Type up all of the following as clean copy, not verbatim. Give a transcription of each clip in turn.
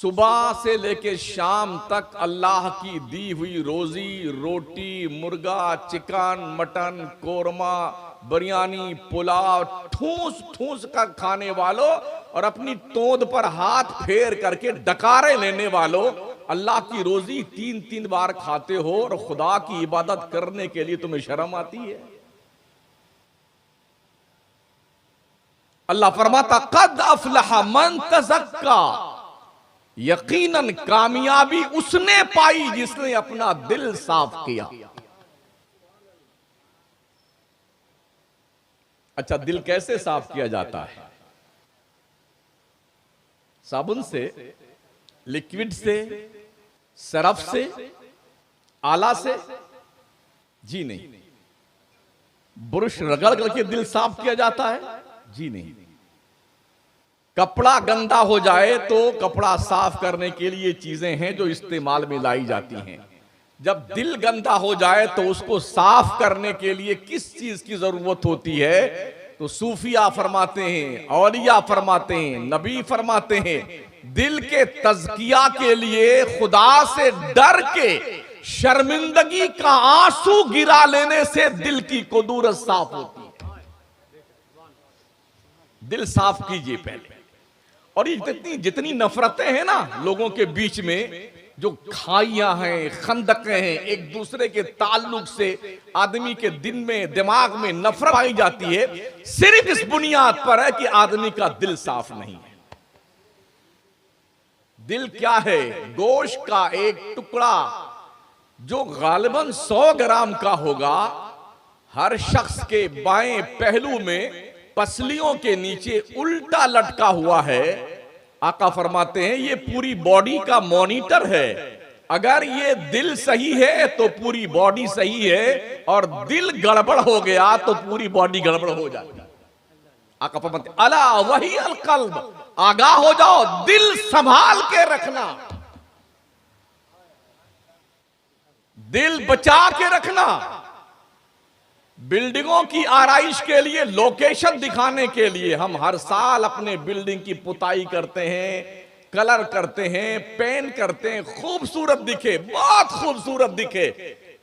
सुबह से लेके शाम तक अल्लाह की दी हुई रोजी, रोटी, मुर्गा, चिकन, मटन, कोरमा, बिरयानी, पुलाव ठूस ठूस कर खाने वालों और अपनी तोंद पर हाथ फेर करके डकारे लेने वालों, अल्लाह की रोजी 3-3 बार खाते हो और खुदा की इबादत करने के लिए तुम्हें शर्म आती है। अल्लाह फरमाता कद अफलह मन तज़क्का, यकीनन कामयाबी उसने पाई जिसने अपना दिल साफ किया। अच्छा, दिल कैसे साफ किया जाता है? साबुन से, लिक्विड से, सरफ से, आला से? जी नहीं। ब्रश रगड़ करके दिल साफ किया जाता है? जी नहीं। कपड़ा गंदा हो जाए तो कपड़ा साफ करने के लिए चीजें हैं जो इस्तेमाल में लाई जाती हैं। जब दिल गंदा हो जाए तो उसको साफ करने के लिए किस चीज की जरूरत होती है? तो सूफिया फरमाते हैं, औलिया फरमाते हैं, नबी फरमाते हैं, दिल के तज़किया के लिए खुदा से डर के शर्मिंदगी का आंसू गिरा लेने से दिल की कुदूरत साफ होती है। दिल साफ कीजिए पहले। और ये जितनी नफरतें हैं ना लोगों के बीच में, जो खाइयां हैं, खंदकें हैं, एक दूसरे के ताल्लुक से आदमी के दिन में, दिमाग में नफरत आई जाती है, सिर्फ इस बुनियाद पर है कि आदमी का दिल साफ नहीं है। दिल क्या है? गोश्त का एक टुकड़ा जो गालिबन 100 ग्राम का होगा, हर शख्स के बाएं पहलू में पसलियों के नीचे उल्टा लटका हुआ है। आका फरमाते हैं ये पूरी बॉडी का मॉनिटर है। अगर ये दिल सही है तो पूरी बॉडी सही है, और दिल गड़बड़ हो गया तो पूरी बॉडी गड़बड़ हो जाती है। आका फरमाते अला वही अल कल्ब, आगाह हो जाओ, दिल संभाल के रखना, दिल बचा के रखना। बिल्डिंगों की आराइश के लिए, लोकेशन दिखाने के लिए हम हर साल अपने बिल्डिंग की पुताई करते हैं, कलर करते हैं, पेंट करते हैं, खूबसूरत दिखे, बहुत खूबसूरत दिखे।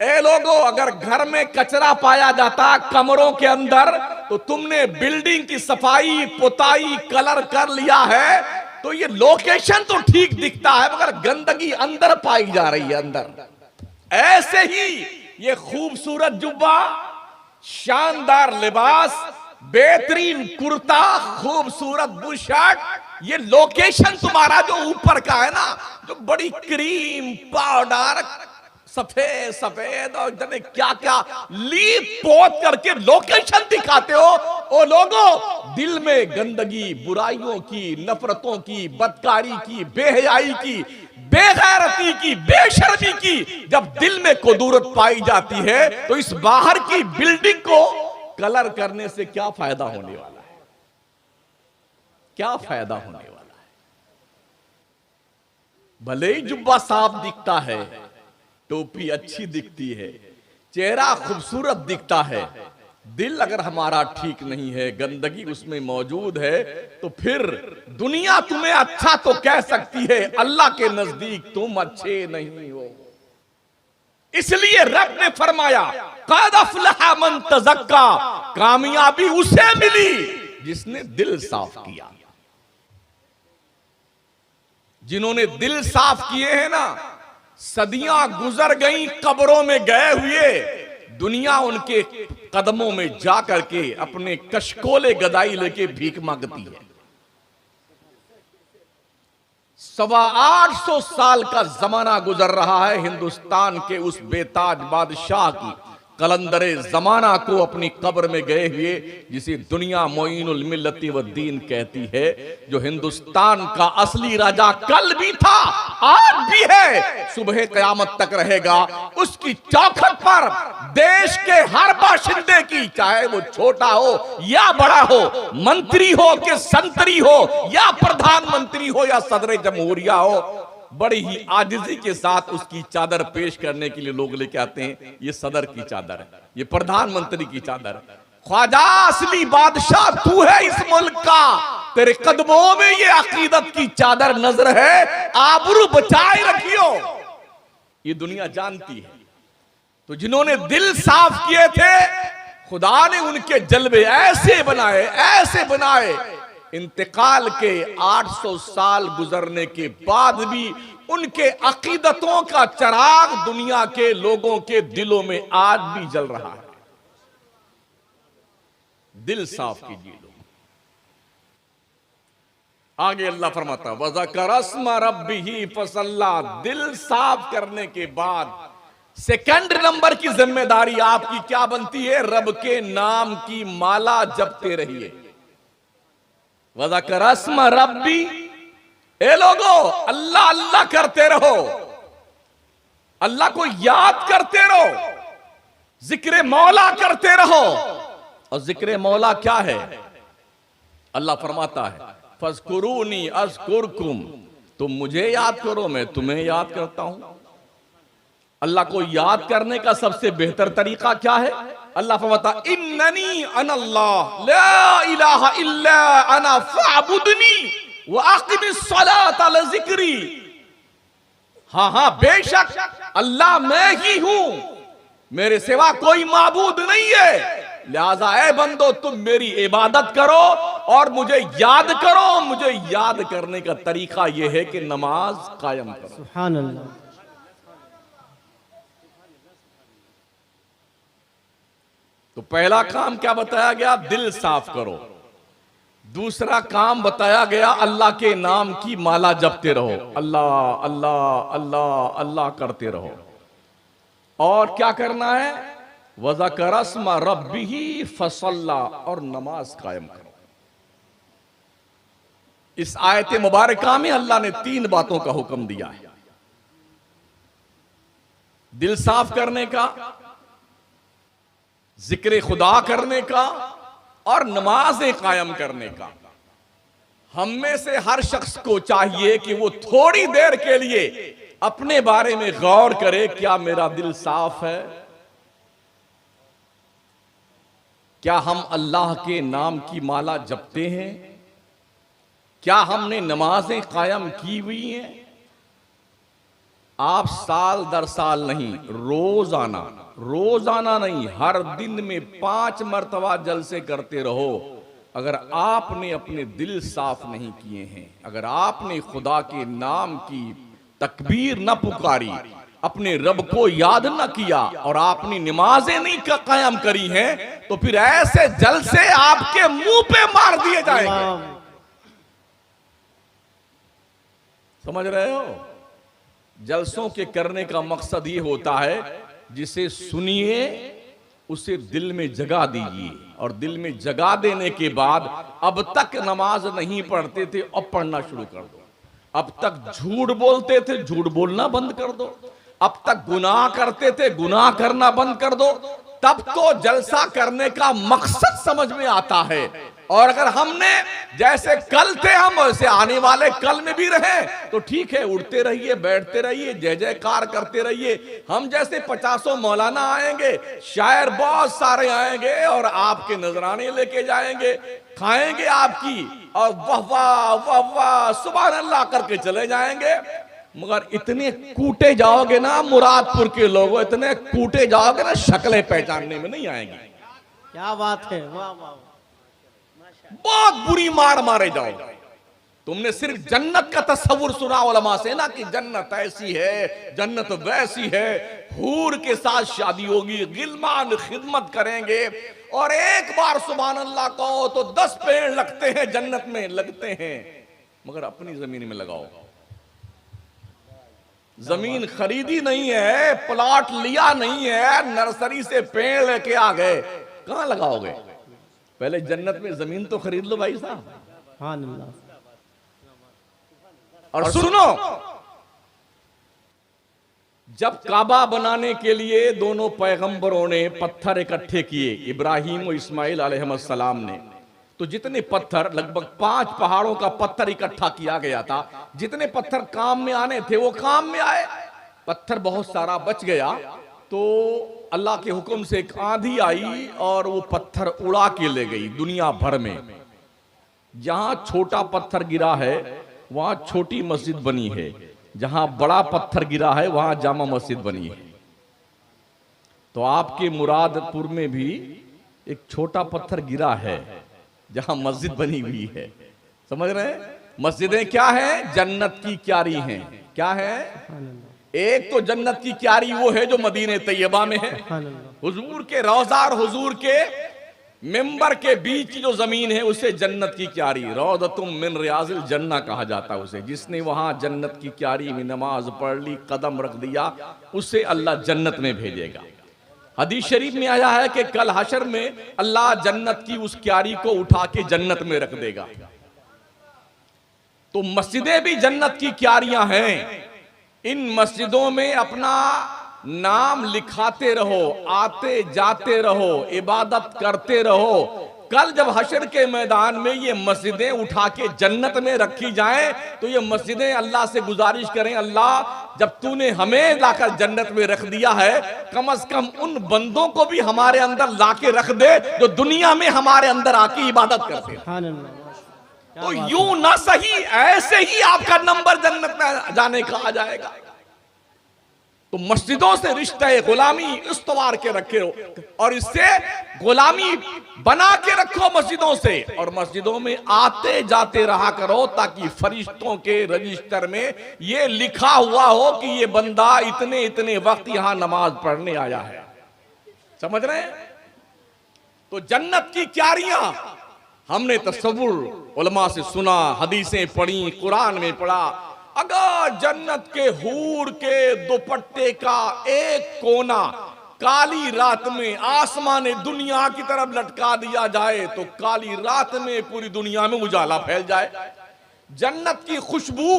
ए लोगों, अगर घर में कचरा पाया जाता कमरों के अंदर, तो तुमने बिल्डिंग की सफाई, पुताई, कलर कर लिया है तो ये लोकेशन तो ठीक दिखता है, मगर गंदगी अंदर पाई जा रही है, अंदर। ऐसे ही ये खूबसूरत जुब्बा, शानदार लिबास, बेहतरीन कुर्ता, खूबसूरत बुशर्ट, ये लोकेशन तुम्हारा जो ऊपर का है ना, जो बड़ी क्रीम पाउडर, सफेद सफेद और जाने क्या क्या लीप पोत करके लोकेशन दिखाते हो। ओ लोगों, दिल में गंदगी, बुराइयों की, नफरतों की, बदकारी की, बेहयाई की, बेगैरती की, बेशर्मी की जब दिल में कुदूरत पाई जाती है, तो इस बाहर की बिल्डिंग को कलर करने से क्या फायदा होने वाला है? क्या फायदा होने वाला है? भले ही जुब्बा साफ दिखता है, टोपी अच्छी दिखती है, चेहरा खूबसूरत दिखता है, दिल अगर हमारा ठीक नहीं है, गंदगी उसमें मौजूद है, तो फिर दुनिया तुम्हें अच्छा तो कह सकती है, अल्लाह के नजदीक तुम अच्छे नहीं हो। इसलिए रब ने फरमाया क़द अफ़लह मन तज़क्का, कामयाबी उसे मिली जिसने दिल साफ किया। जिन्होंने दिल साफ किए हैं ना, सदियां गुजर गई कब्रों में गए हुए, दुनिया उनके कदमों में जा करके अपने कशकोले गदाई लेके भीख मांगती है। 825 साल का जमाना गुजर रहा है हिंदुस्तान के उस बेताज बादशाह की कलंदरे जमाना को अपनी कब्र में गए हुए, जिसे दुनिया मोइनुल मिल्लती व दीन कहती है, जो हिंदुस्तान का असली राजा कल भी था, आज भी है, सुबह कयामत तक रहेगा। उसकी चौखट पर देश के हर बाशिंदे की, चाहे वो छोटा हो या बड़ा हो, मंत्री हो कि संतरी हो या प्रधानमंत्री हो या सदर जमहूरिया हो, बड़ी ही आजिजी के साथ उसकी चादर पेश करने के लिए लोग लेके आते हैं। ये सदर की चादर है, ये प्रधानमंत्री की चादर है। ख्वाजा असली बादशाह तू है इस मुल्क का, तेरे कदमों में ये अकीदत की चादर नजर है, आबरू बचाए रखियो। ये दुनिया जानती है। तो जिन्होंने दिल साफ किए थे, खुदा ने उनके जलवे ऐसे बनाए, इंतकाल के 800 साल गुजरने के बाद भी उनके अकीदतों का चिराग दुनिया के लोगों के दिलों में आज भी जल रहा है। दिल साफ कीजिए लोग। आगे अल्लाह फरमाता वज़कर अस्मा रब्बिही फसल्ला। दिल साफ करने के बाद सेकंड नंबर की जिम्मेदारी आपकी क्या बनती है? रब के नाम की माला जपते रहिए। वज़कर अस्मा रब्बी, ए लोगो अल्लाह अल्लाह करते रहो, अल्लाह को याद करते रहो, जिक्र मौला करते रहो। और जिक्र मौला क्या है? अल्लाह फरमाता है फज़कुरूनी अज़कुरकुम, तुम मुझे याद करो मैं तुम्हें याद करता हूं। अल्लाह को याद करने का सबसे बेहतर तरीका क्या है? अल्लाह फरमाता इन्ननी अनल्लाह ला इलाहा इल्ला अना फअबुदनी व अक़िमिस सलाता लिज़िक्री। हाँ, बेशक अल्लाह मैं ही हूं, मेरे सिवा कोई माबूद नहीं है। लिहाजा ऐ बंदो तुम मेरी इबादत करो और मुझे याद करो। मुझे याद करने का तरीका यह है कि नमाज कायम करो। सुभान अल्लाह। तो पहला काम क्या बताया गया? दिल साफ करो। दूसरा काम बताया गया अल्लाह के नाम की माला जपते रहो, अल्लाह अल्लाह अल्लाह अल्लाह करते रहो। और क्या करना है? वज़कर अस्मा रब्बिही फसल्ला, और नमाज कायम करो। इस आयत मुबारका में अल्लाह ने 3 बातों का हुक्म दिया है। दिल साफ करने का, जिक्र खुदा करने का और नमाज़ें कायम करने का। हम में से हर शख्स को चाहिए कि वो थोड़ी देर के लिए अपने बारे में गौर करे, क्या मेरा दिल साफ है? क्या हम अल्लाह के नाम की माला जपते हैं? क्या हमने नमाजें कायम की हुई हैं? आप साल दर साल नहीं, रोजाना नहीं, हर दिन में 5 मरतबा जलसे करते रहो। अगर आपने अपने दिल साफ नहीं किए हैं, अगर आपने खुदा के नाम की तकबीर न पुकारी, अपने रब को याद न किया और आपने नमाजें नहीं कायम करी हैं, तो फिर ऐसे जलसे आपके मुंह पे मार दिए जाएंगे। समझ रहे हो? जलसों के करने का मकसद ये होता है जिसे सुनिए उसे दिल में जगा दीजिए, और दिल में जगा देने के बाद अब तक नमाज नहीं पढ़ते थे अब पढ़ना शुरू कर दो। अब तक झूठ बोलते थे, झूठ बोलना बंद कर दो। अब तक गुनाह करते थे, गुनाह करना बंद कर दो। तब तो जलसा करने का मकसद समझ में आता है। और अगर हमने जैसे कल थे हम वैसे आने वाले कल में भी रहे तो ठीक है, उठते रहिए, बैठते रहिए, जय जयकार करते रहिए। हम जैसे 50 मौलाना आएंगे, शायर बहुत सारे आएंगे और आपके नजराने लेके जाएंगे, खाएंगे आपकी, और वाह वाह वाह वाह सुभान अल्लाह करके चले जाएंगे। मगर इतने कूटे जाओगे ना मुरादपुर के लोगों, इतने कूटे जाओगे ना शक्लें पहचानने में नहीं आएंगी। क्या बात है, वाह वाह, बहुत बुरी मार मारे जाओगे। तुमने सिर्फ जन्नत का तस्वुर सुना उलमा से ना कि जन्नत ऐसी है, जन्नत वैसी है, हूर के साथ शादी होगी, गिलमान खिदमत करेंगे, और एक बार सुभान अल्लाह कहो तो 10 पेड़ लगते हैं जन्नत में, लगते हैं। मगर अपनी जमीन में लगाओ। जमीन खरीदी नहीं है, प्लॉट लिया नहीं है, नर्सरी से पेड़ लेके आ गए, कहां लगाओगे? पहले जन्नत में जमीन तो खरीद लो भाई साहब। और सुनो, जब काबा बनाने के लिए दोनों पैगंबरों ने पत्थर इकट्ठे किए, इब्राहिम और इस्माइल अलैहिस्सलाम ने, तो जितने पत्थर, लगभग 5 पहाड़ों का पत्थर इकट्ठा किया गया था। जितने पत्थर काम में आने थे वो काम में आए, पत्थर बहुत सारा बच गया। तो अल्लाह के हुक्म से एक आंधी आई और वो पत्थर उड़ा के ले गई दुनिया भर में। जहां छोटा पत्थर गिरा है वहां छोटी मस्जिद बनी है, जहां बड़ा पत्थर गिरा है वहां जामा मस्जिद बनी है। तो आपके मुरादपुर में भी एक छोटा पत्थर गिरा है जहां मस्जिद बनी हुई है। समझ रहे हैं? मस्जिदें क्या है? जन्नत की क्यारी हैं। क्या है? एक तो जन्नत की क्यारी वो है जो मदीने तैयबा में है, हुजूर के रौज़ा और हुजूर के मिंबर के बीच की जो जमीन है उसे जन्नत की क्यारी, रौदतुम मिन रियाजिल जन्ना कहा जाता है उसे। जिसने वहां जन्नत की क्यारी में नमाज पढ़ ली, कदम रख दिया, उसे अल्लाह जन्नत में भेजेगा। हदीस शरीफ में आया है कि कल हशर में अल्लाह जन्नत की उस क्यारी को उठा के जन्नत में रख देगा। तो मस्जिदें भी जन्नत की क्यारियां हैं। इन मस्जिदों में अपना नाम लिखाते रहो, आते जाते रहो, इबादत करते रहो। कल जब हशर के मैदान में ये मस्जिदें उठा के जन्नत में रखी जाएं तो ये मस्जिदें अल्लाह से गुजारिश करें, अल्लाह जब तूने हमें लाकर जन्नत में रख दिया है, कम से कम उन बंदों को भी हमारे अंदर लाके रख दे जो दुनिया में हमारे अंदर आके इबादत करते हैं। तो यूं ना सही ऐसे ही आपका नंबर जन्नत में जाने का आ जाएगा। तो मस्जिदों से रिश्ता गुलामी इस्तवार के रखे हो और इससे गुलामी बना के रखो मस्जिदों से, और मस्जिदों में आते जाते रहा करो ताकि फरिश्तों के रजिस्टर में ये लिखा हुआ हो कि ये बंदा इतने इतने वक्त यहां नमाज पढ़ने आया है। समझ रहे हैं? तो जन्नत की क्यारियां हमने तसव्वुर उलमा से सुना, हदीसें पढ़ी, कुरान में पढ़ा। अगर जन्नत के हूर के दुपट्टे का एक कोना काली रात में आसमान दुनिया की तरफ लटका दिया जाए तो काली रात में पूरी दुनिया में उजाला फैल जाए। जन्नत की खुशबू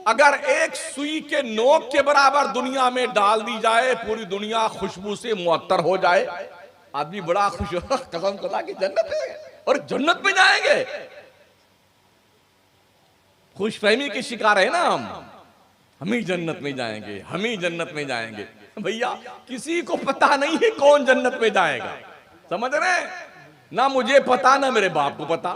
अगर एक सुई के नोक के बराबर दुनिया में डाल दी जाए, पूरी दुनिया खुशबू से मुअत्तर हो जाए। आदमी बड़ा खुश हो, कसम खुदा की जन्नत है और जन्नत में जाएंगे। खुशफहमी के शिकार है ना हम ही जन्नत में जाएंगे, हम ही जन्नत में जाएंगे। भैया किसी को पता नहीं है कौन जन्नत में जाएगा। समझ रहे? ना मुझे पता ना मेरे बाप को पता।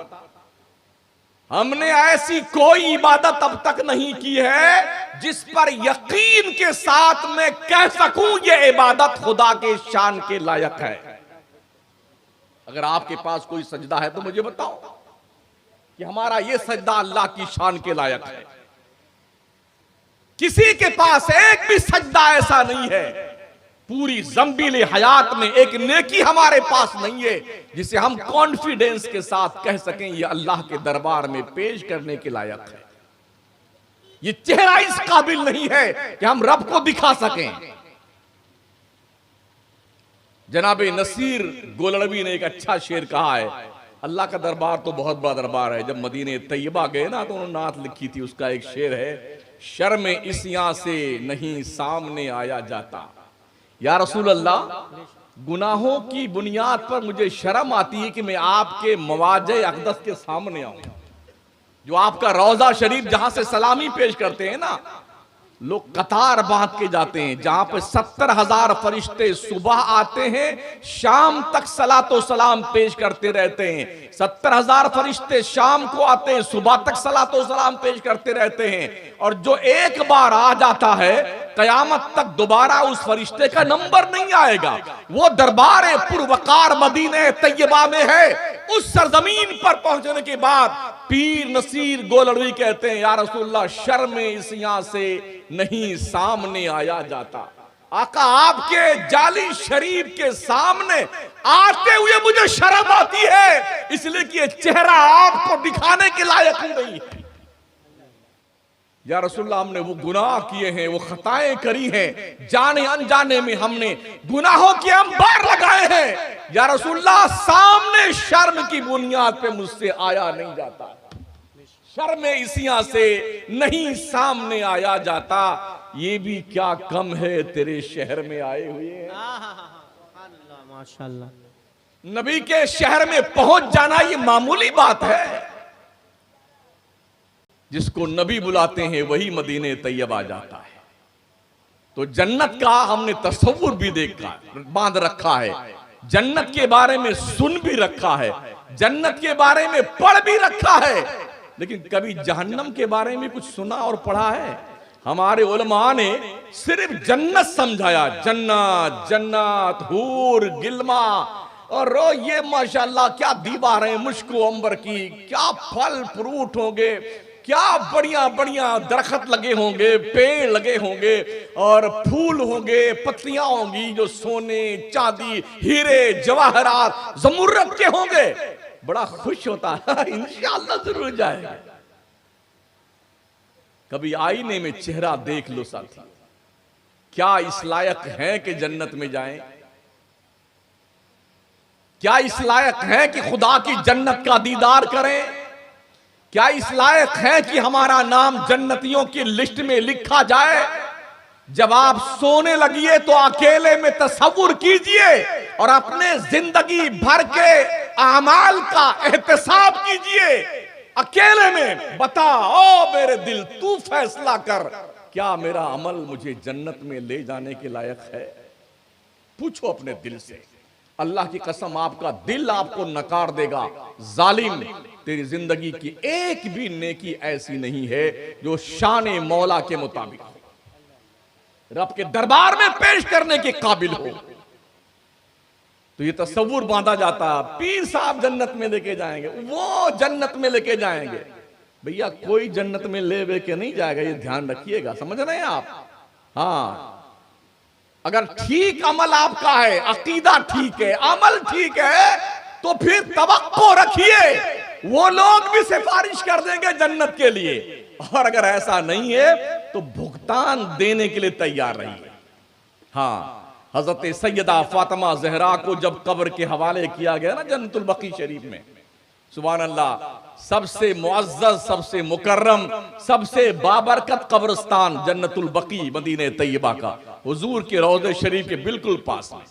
हमने ऐसी कोई इबादत अब तक नहीं की है जिस पर यकीन के साथ मैं कह सकूं ये इबादत खुदा के शान के लायक है। अगर आपके पास कोई सजदा है तो मुझे बताओ कि हमारा ये सजदा अल्लाह की शान के लायक है। किसी के पास एक भी सजदा ऐसा नहीं है, पूरी ज़म्बील हयात में एक नेकी हमारे पास नहीं है जिसे हम कॉन्फिडेंस के साथ कह सकें ये अल्लाह के दरबार में पेश करने के लायक है। ये चेहरा इस काबिल नहीं है कि हम रब को दिखा सकें। जनाबे नसीर गोलड़वी ने एक अच्छा शेर कहा है, अल्लाह का दरबार तो बहुत बड़ा दरबार है। जब मदीने तैयबा गए ना तो उन्होंने नात लिखी थी, उसका एक शेर है, शर्म इसियां से नहीं सामने आया जाता। या रसूल अल्लाह, गुनाहों की बुनियाद पर मुझे शर्म आती है कि मैं आपके मवाजे अक़दस के सामने आऊं, जो आपका रौजा शरीफ जहां से सलामी पेश करते हैं ना, लोग कतार बांध के जाते हैं, जहां पे 70,000 फरिश्ते सुबह आते हैं, शाम तक सलातो सलाम पेश करते रहते हैं। 70,000 फरिश्ते शाम को आते हैं, सुबह तक सलातो सलाम पेश करते रहते हैं। और जो एक बार आ जाता है कयामत तक दोबारा उस फरिश्ते का नंबर नहीं आएगा। वो दरबार पुरवकार मदीने तैयबा में है। उस सरजमीन पर पहुंचने के बाद पीर नसीर गोलड़वी कहते हैं, या रसूलल्लाह, शर्म इसियां से नहीं सामने आया जाता। आका आपके जाली शरीफ के सामने आते हुए मुझे शर्म आती है, इसलिए कि ये चेहरा आपको दिखाने के लायक ही नहीं है। या रसूलल्लाह, हमने वो गुनाह किए हैं, वो खताएं करी हैं, जाने अनजाने में हमने गुनाहों के अंबार लगाए हैं। या रसूलल्लाह, सामने शर्म की बुनियाद पे मुझसे आया नहीं जाता, शर्म इसियां से नहीं सामने आया जाता। ये भी क्या कम है तेरे शहर में आए हुए हैं। माशाअल्लाह। नबी के शहर में पहुंच जाना ये मामूली बात है। जिसको नबी बुलाते हैं वही मदीने तैयबा जाता है। तो तो जन्नत का हमने तस्वुर भी देखा, बांध रखा है, जन्नत के बारे में सुन भी रखा है, जन्नत के बारे में पढ़ भी रखा है, लेकिन कभी जहन्नम के बारे में कुछ सुना और पढ़ा है? हमारे उलमा ने सिर्फ जन्नत समझाया, जन्नत जन्नत, हूर गिल्मा, और ये माशाल्लाह क्या दीवारें मुश्को अंबर की, क्या फल फ्रूट होंगे, क्या बढ़िया बढ़िया दरख्त लगे होंगे, पेड़ लगे होंगे, और फूल होंगे, पत्तियां होंगी जो सोने चांदी हीरे जवाहरात जमुर्रत के होंगे। बड़ा खुश होता है, इंशाअल्लाह जरूर जाएगा। कभी आईने में चेहरा देख लो साथी, क्या इस लायक है कि जन्नत में जाएं? क्या इस लायक है कि खुदा की जन्नत का दीदार करें? क्या इस लायक है कि हमारा नाम जन्नतियों की लिस्ट में लिखा जाए? जब आप सोने लगिए तो अकेले में तसव्वुर कीजिए और अपने जिंदगी भर के आमाल का एहतसाब कीजिए। अकेले में बता, ओ मेरे दिल तू फैसला कर, क्या मेरा अमल मुझे जन्नत में ले जाने के लायक है? पूछो अपने दिल से। अल्लाह की कसम, आपका दिल आपको नकार देगा। जालिम, तेरी जिंदगी की एक भी नेकी ऐसी नहीं है जो शान मौला के मुताबिक हो, रब के दरबार में पेश करने के काबिल हो। तो ये तस्वुर बांधा जाता, पीर साहब जन्नत में लेके जाएंगे, वो जन्नत में लेके जाएंगे। भैया कोई जन्नत में ले के नहीं जाएगा, ये ध्यान रखिएगा, समझ रहे हैं आप? हाँ, अगर ठीक अमल आपका है, अकीदा ठीक है, अमल ठीक है, तो फिर तवक्को रखिए, वो लोग भी सिफारिश कर देंगे जन्नत के लिए। और अगर ऐसा नहीं है तो भुगतान देने के लिए तैयार रहिए। हाँ, हजरत सैयदा फातिमा ज़हरा को जब कब्र के हवाले किया गया ना जन्नतुल बकी शरीफ में, सुभान अल्लाह, सबसे मुअज़्ज़ज़, सबसे मुकर्रम, सबसे बाबरकत कब्रिस्तान जन्नतुल बकी मदीने तैयबा का, हुजूर के रौज़े शरीफ के बिल्कुल पास में।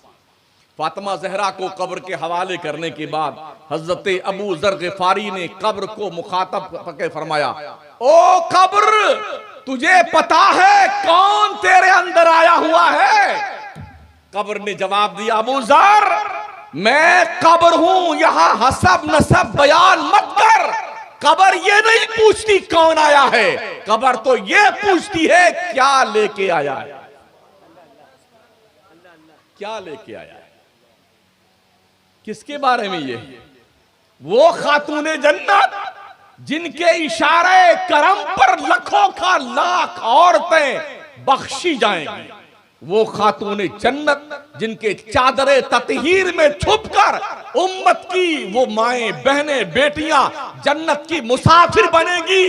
फातिमा ज़हरा को कब्र के हवाले करने के बाद हजरत अबू ज़र ग़िफ़ारी ने कब्र को मुखातब करके फरमाया, ओ कब्र, तुझे पता है कौन तेरे अंदर आया हुआ है? कब्र ने जवाब दिया, अबू ज़र, मैं कब्र हूं, यहां हसब नसब बयान मत कर। कब्र ये नहीं पूछती कौन आया है, कब्र तो ये पूछती है क्या लेके आया है, क्या लेके आया है। किसके बारे में ये? वो खातूने जन्नत जिनके इशारे करम पर लाखों का लाख औरतें बख्शी जाएंगी, वो खातूने जन्नत जिनके चादरे ततहीर में छुपकर उम्मत की वो माएं बहनें बेटियां जन्नत की मुसाफिर बनेगी,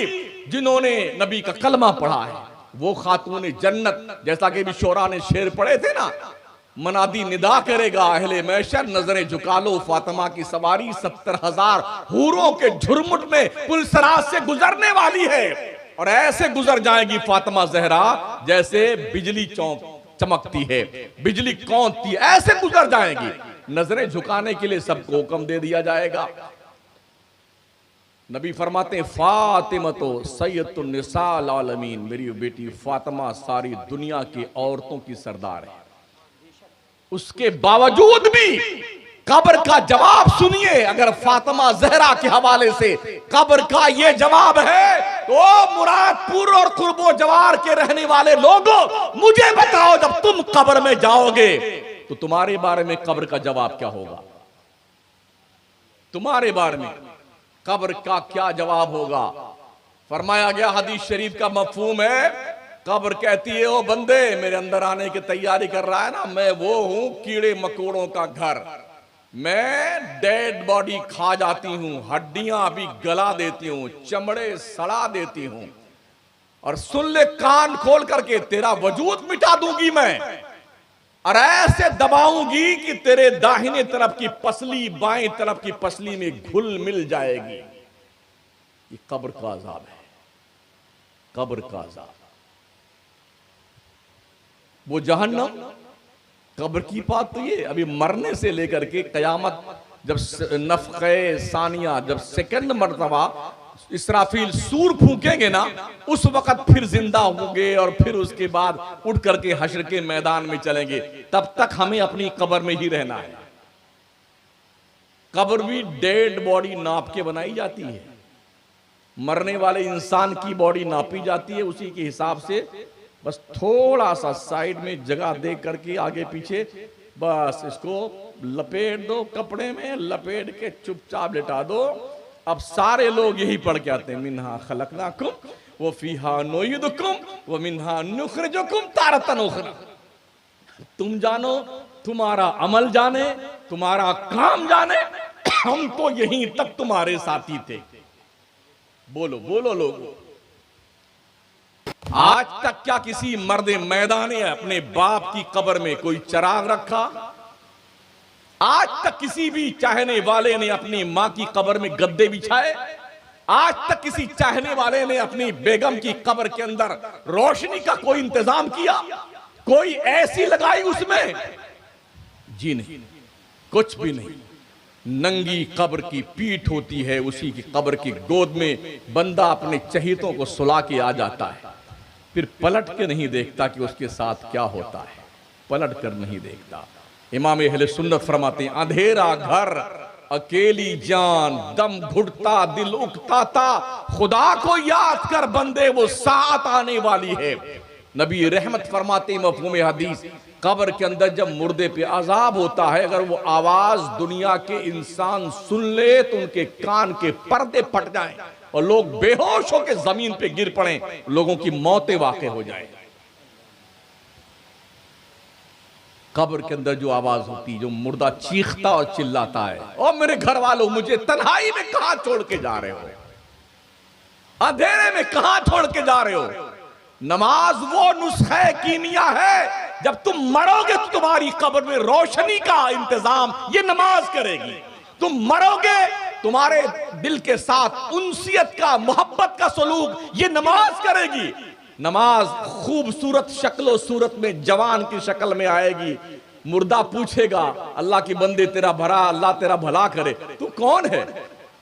जिन्होंने नबी का कलमा पढ़ा है। वो खातूने जन्नत, जैसा कि भी शोरा ने शेर पढ़े थे ना, मनादी निदा करेगा अहले मैशर, नजरें झुका लो फातिमा की सवारी 70,000 हूरों के झुरमुट में पुलसराज से गुजरने वाली है, और ऐसे गुजर जाएगी फातिमा ज़हरा जैसे बिजली चमकती है, बिजली कौंधती है, ऐसे गुजर जाएंगी। नजरें झुकाने के लिए सबको हुक्म दे दिया जाएगा। नबी फरमाते हैं, फातिमा तो सैयदुन निसाल आलमीन, मेरी बेटी फातिमा सारी दुनिया की औरतों की सरदार है। उसके बावजूद भी कब्र का जवाब सुनिए। अगर फातिमा ज़हरा के हवाले से कब्र का ये जवाब है, तो मुरादपुर और कुर्बो जवार के रहने वाले लोगों, मुझे बताओ, जब तुम कब्र में जाओगे तो तुम्हारे बारे में कब्र का जवाब क्या होगा? तुम्हारे बारे में कब्र का क्या जवाब होगा? फरमाया गया, हदीस शरीफ का मफहूम है, कब्र कहती है, ओ बंदे, मेरे अंदर आने की तैयारी कर रहा है ना, मैं वो हूं कीड़े मकोड़ों का घर, मैं डेड बॉडी खा जाती हूं, हड्डियां भी गला देती हूं, चमड़े सड़ा देती हूं, और सुन ले कान खोल करके, तेरा वजूद मिटा दूंगी मैं, और ऐसे दबाऊंगी कि तेरे दाहिने तरफ की पसली बाएं तरफ की पसली में घुल मिल जाएगी। ये कब्र का अजाब है, कब्र का अजाब। वो जहन्नम, कब्र की बात तो ये, अभी मरने से लेकर के कयामत, जब नफ़क़े सानिया, जब सेकंड मर्तबा इसराफील सूर फूकेंगे ना, उस वक्त फिर जिंदा होंगे और फिर उसके बाद उठ करके हश्र के मैदान में चलेंगे। तब तक हमें अपनी कब्र में ही रहना है। कब्र भी डेड बॉडी नाप के बनाई जाती है, मरने वाले इंसान की बॉडी नापी जाती है, उसी के हिसाब से बस थोड़ा सा साइड में जगह दे करके आगे पीछे बस इसको लपेट दो, कपड़े में लपेट के चुपचाप लिटा दो। अब सारे लोग यही पढ़ के आते हैं, मिन्हा खलकनाकुम व फीहा नुईदुकुम व मिन्हा नुखरिजुकुम तारतन उखरा। तुम जानो, तुम्हारा अमल जाने, तुम्हारा काम जाने, हम तो यहीं तक तुम्हारे साथी थे। बोलो बोलो लोग, आज तक क्या किसी मर्दे मैदान ने अपने बाप की कब्र में कोई चिराग रखा? आज तक किसी भी चाहने वाले ने अपनी मां की कब्र में गद्दे बिछाए? आज तक किसी चाहने वाले ने अपनी बेगम की कब्र के अंदर रोशनी का कोई इंतजाम किया? कोई ऐसी लगाई उसमें? जी नहीं, कुछ भी नहीं। नंगी कब्र की पीठ होती है, उसी की कब्र की गोद में बंदा अपने चहीतों को सुला के आ जाता है, फिर पलट के नहीं देखता कि उसके साथ क्या होता है, पलट कर नहीं देखता। इमाम अहले सुन्नत फरमाते हैं, अंधेरा घर, अकेली जान, दम घुटता, दिल उकता था, खुदा को याद कर बंदे, वो साथ आने वाली है। नबी रहमत फरमाते हैं मफ़हूम हदीस, कब्र के अंदर जब मुर्दे पे अजाब होता है, अगर वो आवाज दुनिया के इंसान सुन ले तो उनके कान के पर्दे फट जाएं और लोग बेहोश होकर जमीन पे गिर पड़े, लोगों की मौतें वाक़ई हो जाए। कब्र के अंदर जो आवाज होती, जो मुर्दा चीखता और चिल्लाता है, ओ मेरे घर वालों, मुझे तन्हाई में कहां छोड़ के जा रहे हो, अंधेरे में कहां छोड़ के जा रहे हो? नमाज वो नुस्खा कीमिया है, जब तुम मरोगे तो तुम्हारी कब्र में रोशनी का इंतजाम ये नमाज करेगी। तुम मरोगे, तुम्हारे दिल के साथ उनसियत का, मोहब्बत का सलूक ये नमाज करेगी। नमाज खूबसूरत शक्ल सूरत में जवान की शक्ल में आएगी। मुर्दा पूछेगा, अल्लाह की बंदे तेरा भरा, अल्लाह तेरा भला करे, तू कौन है?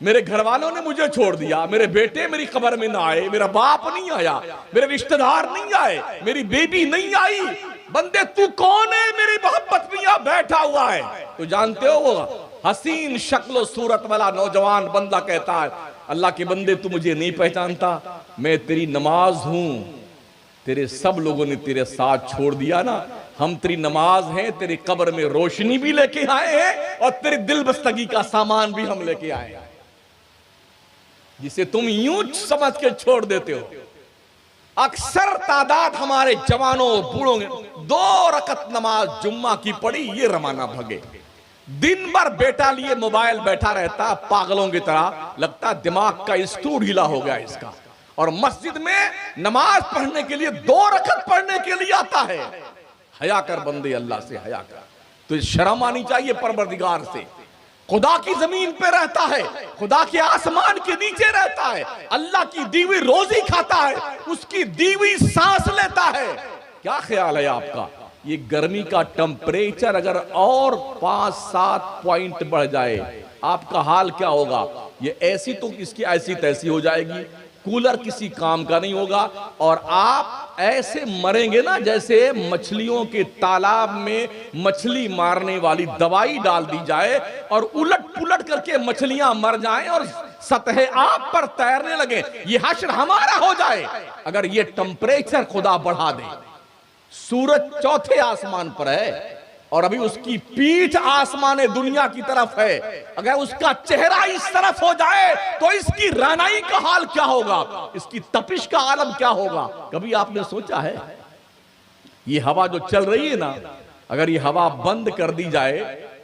मेरे घर वालों ने मुझे छोड़ दिया, मेरे बेटे मेरी कब्र में ना आए, मेरा बाप नहीं आया, मेरे रिश्तेदार नहीं आए, मेरी बेबी नहीं आई, बंदे तू कौन है? मेरी मोहब्बत में यहां बैठा हुआ है। तो जानते हो वो हसीन शक्ल सूरत वाला नौजवान बंदा कहता है, अल्लाह के बंदे तू मुझे नहीं पहचानता, मैं तेरी नमाज हूं, तेरे सब लोगों ने तेरे साथ छोड़ दिया ना, हम तेरी नमाज हैं, तेरी कब्र में रोशनी भी लेके आए हैं और तेरी दिल बस्तगी का सामान भी हम लेके आए हैं, जिसे तुम यूं समझ के छोड़ देते हो। अक्सर तादाद हमारे जवानों बूढ़ों ने 2 रकत नमाज जुम्मा की पढ़ी, ये रवाना भगे। दिन भर बेटा लिए मोबाइल बैठा रहता पागलों की तरह, लगता दिमाग का स्क्रू ढीला हो गया इसका, और मस्जिद में नमाज पढ़ने के लिए 2 रकत पढ़ने के लिए आता है। हया कर बंदे, अल्लाह से हया कर, तो शर्म आनी चाहिए परवरदिगार से। खुदा की जमीन पे रहता है, खुदा के आसमान के नीचे रहता है, अल्लाह की दी हुई रोजी खाता है, उसकी दी हुई सांस लेता है। क्या ख्याल है आपका, ये गर्मी का टेम्परेचर अगर और 5-7 पॉइंट बढ़ जाए, आपका हाल क्या होगा? ये ऐसी तो इसकी ऐसी तैसी हो जाएगी, कूलर किसी काम का नहीं होगा, और आप ऐसे मरेंगे ना जैसे मछलियों के तालाब में मछली मारने वाली दवाई डाल दी जाए और उलट पुलट करके मछलियां मर जाएं और सतह आप पर तैरने लगे। ये हश्र हमारा हो जाए अगर ये टेम्परेचर खुदा बढ़ा दे। सूरज चौथे आसमान पर है और अभी उसकी पीठ आसमान दुनिया की तरफ है, अगर उसका चेहरा इस तरफ हो जाए तो इसकी रानाई का हाल क्या होगा, इसकी तपिश का आलम क्या होगा? कभी आपने सोचा है? ये हवा जो चल रही है ना, अगर ये हवा बंद कर दी जाए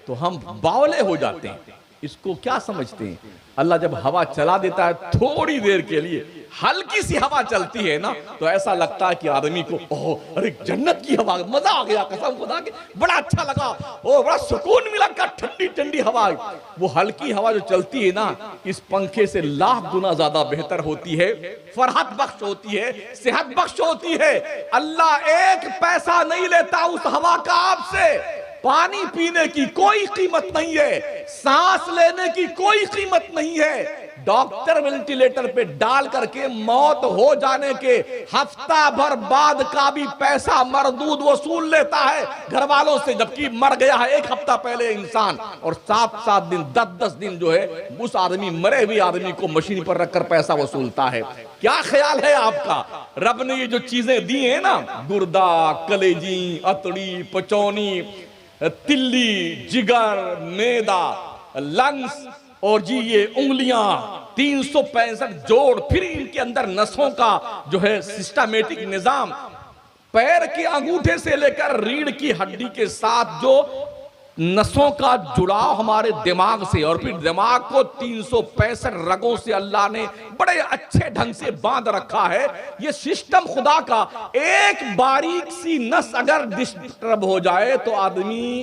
तो हम बावले हो जाते हैं। इसको क्या समझते हैं? अल्लाह जब हवा चला देता है थोड़ी देर के लिए, हल्की सी हवा चलती है ना, तो ऐसा लगता है कि आदमी को ओह अरे जन्नत की हवा, मजा आ गया, कसम खुदा के बड़ा अच्छा लगा, ओ बड़ा सुकून मिला, का ठंडी ठंडी हवा। वो हल्की हवा जो चलती है ना, इस पंखे से लाख गुना ज्यादा बेहतर होती है, फरहत बख्श होती है, सेहत बख्श होती है। अल्लाह 1 पैसा नहीं लेता उस हवा का आपसे। पानी पीने की कोई कीमत नहीं है, सांस लेने की कोई कीमत नहीं है, डॉक्टर वेंटिलेटर पे डाल करके मौत हो जाने के हफ्ता भर बाद का भी पैसा मरदूद वसूल लेता है घर वालों से, जबकि मर गया है 1 हफ्ता पहले इंसान, और 7-7 दिन 10-10 दिन जो है उस आदमी, मरे हुए आदमी को मशीन पर रखकर पैसा वसूलता है। क्या ख्याल है आपका? रब ने ये जो चीजें दी है ना, गुर्दा, कलेजी, अतड़ी, पचौनी, तिल्ली, जिगर, मैदा, लंग्स और जी ये उंगलियां, 365 जोड़, फिर इनके अंदर नसों का जो है सिस्टमेटिक निजाम, पैर के अंगूठे से लेकर रीढ़ की हड्डी के साथ जो नसों का जुड़ाव हमारे दिमाग से, और फिर दिमाग को 365 रगों से अल्लाह ने बड़े अच्छे ढंग से बांध रखा है। ये सिस्टम खुदा का, एक बारीक सी नस अगर डिस्टर्ब हो जाए तो आदमी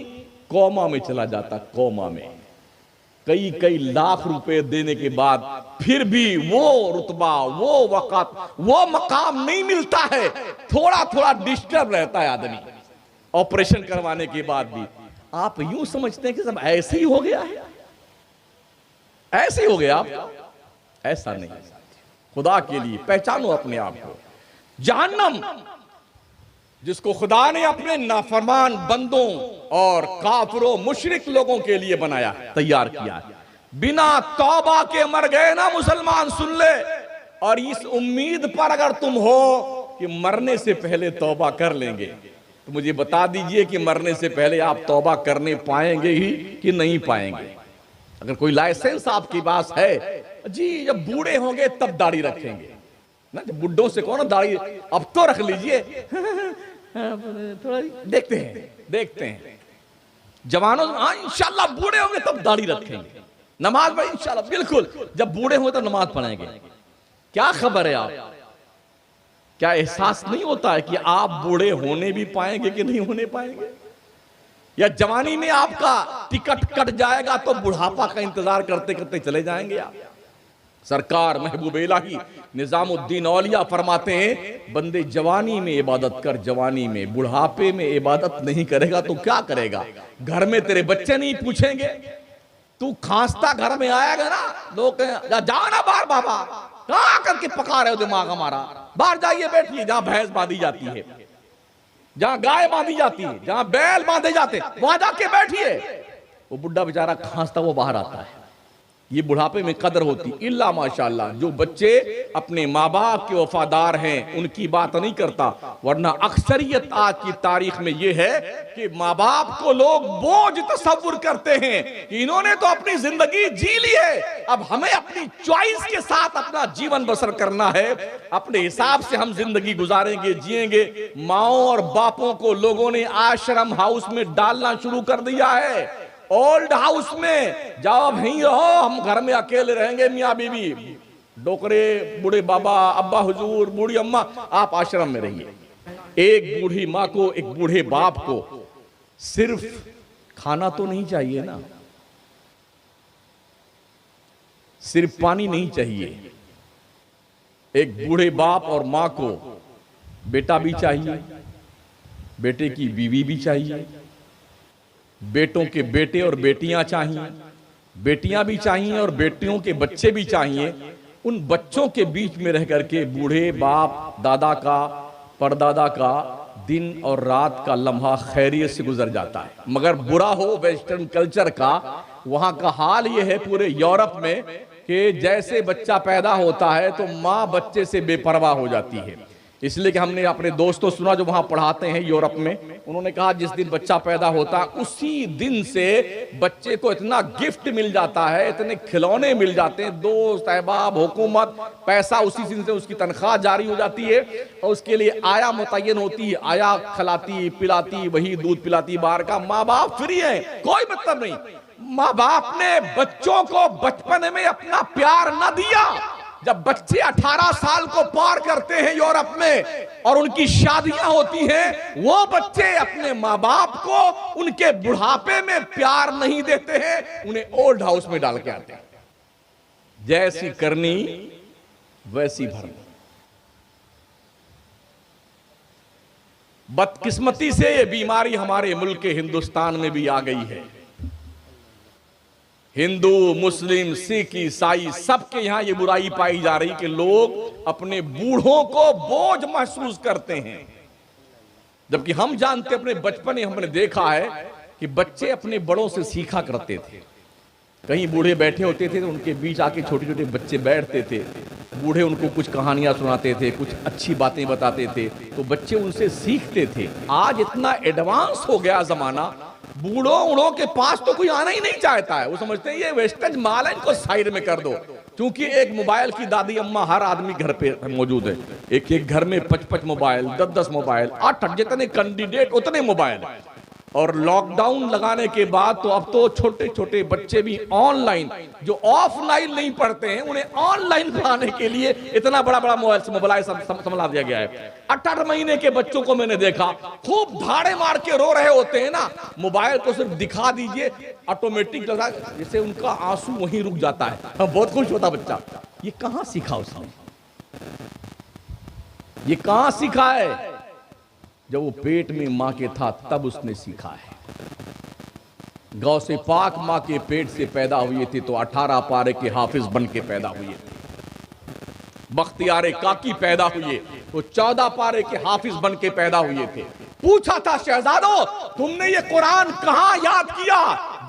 कोमा में चला जाता, कोमा में। कई लाख रुपए देने के बाद फिर भी वो रुतबा, वो वक़्त, वो मकाम नहीं मिलता है, थोड़ा थोड़ा डिस्टर्ब रहता है आदमी ऑपरेशन करवाने के बाद भी। आप यूं समझते हैं कि सब ऐसे ही हो गया है, ऐसे ही हो गया आप, ऐसा नहीं। खुदा के लिए पहचानो अपने आप को। जहन्नम जिसको खुदा ने अपने नाफरमान बंदों और काफिरों मुशरिक लोगों के लिए बनाया, तैयार किया, बिना तौबा के मर गए ना मुसलमान, सुन ले। और इस उम्मीद पर अगर तुम हो कि मरने से पहले तौबा कर लेंगे, तो मुझे बता दीजिए कि मरने से पहले आप तौबा करने पाएंगे ही कि नहीं पाएंगे। अगर कोई लाइसेंस आपके पास है, जी जब बूढ़े होंगे तब दाढ़ी रखेंगे ना, जब बुड्ढों से कौन दाढ़ी अब तो रख लीजिए थोड़ा देखते हैं जवानों, हाँ इंशाल्लाह बूढ़े होंगे तब दाढ़ी रखेंगे, नमाज में इंशाल्लाह, बिल्कुल जब बूढ़े होंगे तब नमाज पढ़ेंगे। क्या खबर है आप, क्या एहसास नहीं होता है कि आप बूढ़े होने भी पाएंगे कि नहीं होने पाएंगे? या जवानी में आपका टिकट कट जाएगा तो बुढ़ापा का इंतजार करते करते चले जाएंगे आप? सरकार महबूब इलाही निजामुद्दीन औलिया फरमाते हैं, बंदे जवानी में इबादत कर, जवानी में, बुढ़ापे में इबादत नहीं करेगा तो क्या करेगा? घर में तेरे बच्चे नहीं पूछेंगे, तू खांसता घर में आएगा ना, लोग जाओ ना बाहर, बाबा कहां करके पका रहे हो दिमाग हमारा, बाहर जाइए बैठिए, जहां भैंस बांधी जाती है, जहां गाय बांधी जाती है, जहां बैल बांधे जाते, वहां जाके बैठिए। वो बुढ़ा बेचारा खांसता वो बाहर आता है। ये बुढ़ापे में कदर होती, इल्ला माशाअल्लाह जो बच्चे अपने माँ बाप के वफादार हैं उनकी बात नहीं करता, वरना अक्सरियत आज की तारीख में ये है कि माँ बाप को लोग बोझ तस्वुर करते हैं कि इन्होंने तो अपनी जिंदगी जी ली है, अब हमें अपनी चॉइस के साथ अपना जीवन बसर करना है, अपने हिसाब से हम जिंदगी गुजारेंगे, जिएंगे। माओ और बापों को लोगों ने आश्रम हाउस में डालना शुरू कर दिया है, ओल्ड हाउस में जाओ, अब यहीं रहो, हम घर में अकेले रहेंगे, मियाँ बीवी, डोकरे, बूढ़े बाबा, अब्बा हुजूर, बूढ़ी अम्मा, आप आश्रम में रहिए। एक बूढ़ी माँ को, एक बूढ़े बाप को सिर्फ खाना तो नहीं चाहिए ना, सिर्फ पानी नहीं चाहिए। एक बूढ़े बाप और माँ को बेटा भी चाहिए, बेटे की बीवी भी चाहिए, बेटों के बेटे और बेटियां चाहिए, बेटियां भी चाहिए और बेटियों के बच्चे भी चाहिए। उन बच्चों के बीच में रह करके बूढ़े बाप, दादा का, परदादा का दिन और रात का लम्हा खैरियत से गुजर जाता है। मगर बुरा हो वेस्टर्न कल्चर का, वहां का हाल यह है पूरे यूरोप में कि जैसे बच्चा पैदा होता है तो माँ बच्चे से बेपरवाह हो जाती है। इसलिए कि हमने अपने दोस्तों सुना जो वहां पढ़ाते हैं यूरोप में, उन्होंने कहा जिस दिन बच्चा पैदा होता है उसी दिन से बच्चे को इतना गिफ्ट मिल जाता है, इतने खिलौने मिल जाते हैं, दोस्त, अहबाब, हुकूमत, पैसा उसी दिन से उसकी तनख्वाह जारी हो जाती है और उसके लिए आया मुतय्यन होती है, आया खिलाती पिलाती, वही दूध पिलाती बाहर का। माँ बाप फ्री है, कोई मतलब नहीं। माँ बाप ने बच्चों को बचपन में अपना प्यार न दिया। जब बच्चे 18 साल को पार करते हैं यूरोप में और उनकी शादियां होती हैं, वो बच्चे अपने माँ बाप को उनके बुढ़ापे में प्यार नहीं देते हैं, उन्हें ओल्ड हाउस में डाल के आते हैं। जैसी करनी वैसी भरनी। बदकिस्मती से ये बीमारी हमारे मुल्क हिंदुस्तान में भी आ गई है। हिंदू, मुस्लिम, सिख, ईसाई सबके यहां ये बुराई पाई जा रही कि लोग अपने बूढ़ों को बोझ महसूस करते हैं, जबकि हम जानते अपने बचपन में हमने देखा है कि बच्चे अपने बड़ों से सीखा करते थे। कहीं बूढ़े बैठे होते थे तो उनके बीच आके छोटे छोटे बच्चे बैठते थे, बूढ़े उनको कुछ कहानियां सुनाते थे, कुछ अच्छी बातें बताते थे, तो बच्चे उनसे सीखते थे। आज इतना एडवांस हो गया जमाना, बूढ़ों उड़ों के पास तो कोई आना ही नहीं चाहता है। वो समझते हैं ये वेस्टेज माल है, इनको साइड में कर दो, क्योंकि एक मोबाइल की दादी अम्मा हर आदमी घर पे मौजूद है। एक एक घर में 5-5 मोबाइल, 10-10 मोबाइल, 8 जितने कैंडिडेट उतने मोबाइल। और लॉकडाउन लगाने के बाद तो अब तो छोटे छोटे बच्चे भी ऑनलाइन, जो ऑफलाइन नहीं पढ़ते हैं उन्हें ऑनलाइन पढ़ाने के लिए इतना बड़ा बड़ा मोबाइल संभाला दिया गया है। 18 महीने के बच्चों को मैंने देखा खूब धाड़े मार के रो रहे होते हैं ना, मोबाइल को सिर्फ दिखा दीजिए ऑटोमेटिक लगा, जैसे उनका आंसू वहीं रुक जाता है। बहुत खुश होता बच्चा। ये कहां सीखा उसने? ये कहां सीखा है? जब वो पेट में मां के था तब उसने सीखा है। गौ से पाक मां के पेट से पैदा हुए थे तो 18 पारे के हाफिज बन के पैदा हुए थे। बख्तियारे काकी पैदा हुए तो 14 पारे के हाफिज बन के पैदा हुए थे। पूछा था शहजादो तुमने ये कुरान कहां याद किया?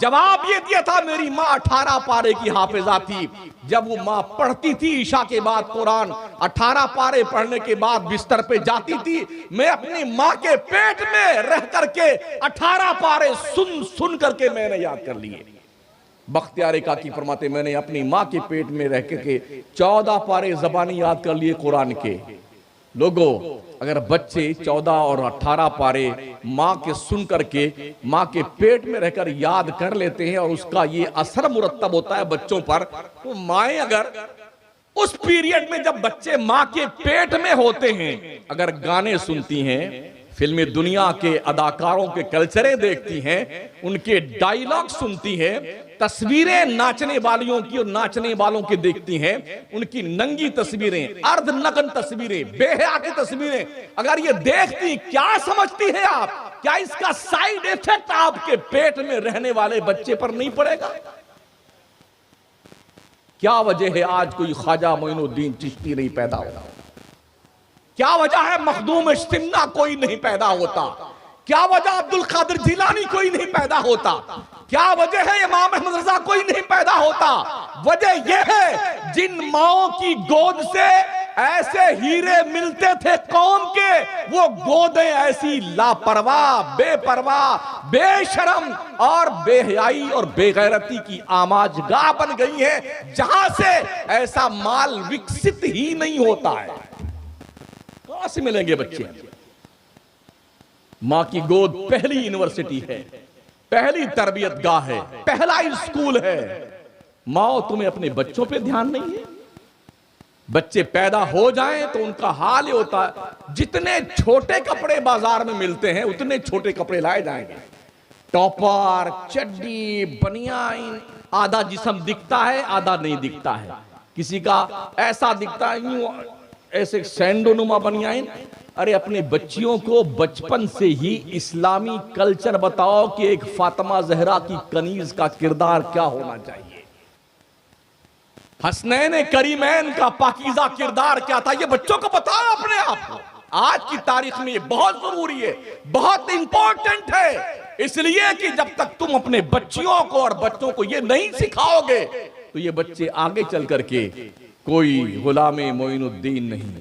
जवाब ये दिया था मेरी माँ 18 पारे की हाफिजा थी। जब वो माँ पढ़ती थी ईशा के बाद कुरान, 18 पारे पढ़ने के बाद बिस्तर पे जाती थी, मैं अपनी माँ के पेट में रह करके 18 पारे सुन सुन करके मैंने याद कर लिए। बख्तियार काकी फरमाते मैंने अपनी माँ के पेट में रह करके 14 पारे जबानी याद कर लिए कुरान के। लोगों, अगर बच्चे 14 और 18 पारे माँ के सुन करके माँ के पेट में रहकर याद कर लेते हैं और उसका ये असर मुरत्तब होता है बच्चों पर, तो माएं अगर उस पीरियड में जब बच्चे माँ के पेट में होते हैं अगर गाने सुनती हैं, फिल्मी दुनिया के अदाकारों के कल्चरें देखती हैं, उनके डायलॉग सुनती हैं, तस्वीरें नाचने वालियों की और नाचने वालों की देखती हैं, उनकी नंगी तस्वीरें, अर्धनग्न तस्वीरें, बेहया की तस्वीरें अगर ये देखती, क्या समझती हैं आप? क्या इसका साइड इफेक्ट आपके पेट में रहने वाले बच्चे पर नहीं पड़ेगा? क्या वजह है आज कोई ख्वाजा मोइनुद्दीन चिश्ती नहीं पैदा होता? क्या वजह है मखदूम इश्तिन्ना कोई नहीं पैदा होता? क्या वजह अब्दुल कादिर जिलानी कोई नहीं पैदा होता? क्या वजह है इमाम अहमद रजा कोई नहीं पैदा होता? वजह यह है जिन माओं की गोद से ऐसे हीरे मिलते थे कौम के, वो गोदें ऐसी लापरवाह, बेपरवाह, बेशरम और बेहयाई और बेगैरती की आमाजगाह बन गई है, जहां से ऐसा माल विकसित ही नहीं होता है। कहां से मिलेंगे बच्चे? मां की गोद पहली यूनिवर्सिटी है, पहली तरबियत गाह है, पहला स्कूल है। माओ तुम्हें अपने बच्चों पे ध्यान नहीं है? बच्चे पैदा हो जाएं तो उनका हाल ये होता है, जितने छोटे कपड़े बाजार में मिलते हैं उतने छोटे कपड़े लाए जाएंगे। टॉपर, चड्डी, बनियान, आधा जिस्म दिखता है आधा नहीं दिखता है। किसी का ऐसा दिखता है यूं ऐसे सैंडोनुमा बनियान। अरे अपने बच्चियों को बचपन से ही इस्लामी कल्चर बताओ कि एक फातिमा जहरा की कनीज का किरदार क्या होना चाहिए, हसनैन करीमैन का पाकीज़ा किरदार क्या था, ये बच्चों को बताओ अपने आप को। आज की तारीख में ये बहुत जरूरी है, बहुत इंपॉर्टेंट है, इसलिए कि जब तक तुम अपने बच्चियों को और बच्चों को ये नहीं सिखाओगे तो ये बच्चे आगे चल करके कोई गुलामे मोइनुद्दीन नहीं,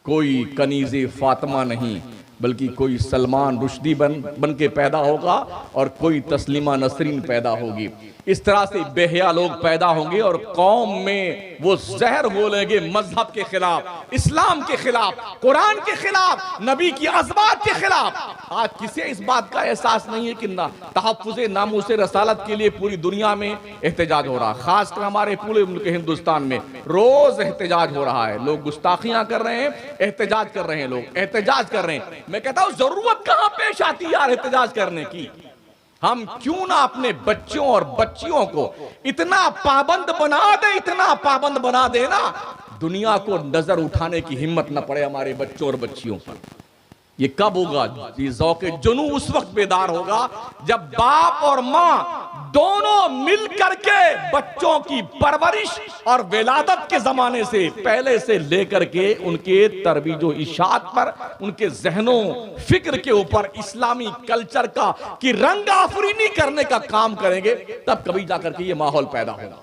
कोई कनीज़े फातिमा नहीं, बल्कि कोई सलमान रुश्दी बन के पैदा होगा और कोई तस्लीमा नसरीन पैदा होगी। इस तरह से बेहया लोग पैदा होंगे और कौम में वो जहर घोलेंगे मजहब के खिलाफ, इस्लाम के खिलाफ, कुरान के खिलाफ, नबी की अज़मात के खिलाफ। आज किसी इस बात का एहसास नहीं है कि तहफ़्फ़ुज़े नामूसे रसालत के लिए पूरी दुनिया में एहतजाज हो रहा है, खासकर हमारे पूरे मुल्क हिंदुस्तान में रोज एहतजाज हो रहा है। लोग गुस्ताखियां कर रहे हैं, एहतजाज कर रहे हैं, लोग एहतजाज कर रहे हैं। मैं कहता हूं जरूरत कहां पेश आती है यार एहतजाज करने की? हम क्यों ना अपने बच्चों और बच्चियों को इतना पाबंद बना दे, इतना पाबंद बना दे ना, दुनिया को नजर उठाने की हिम्मत न पड़े हमारे बच्चों और बच्चियों पर। ये कब होगा? ये ज़ौक़े जुनू उस वक्त बेदार होगा जब बाप और माँ दोनों मिल करके बच्चों की परवरिश और विलादत के जमाने से पहले से लेकर के उनके तरबीजो इशात पर, उनके जहनों फिक्र के ऊपर इस्लामी कल्चर का कि रंग आफरीनी करने का काम करेंगे, तब कभी जाकर के ये माहौल पैदा होगा।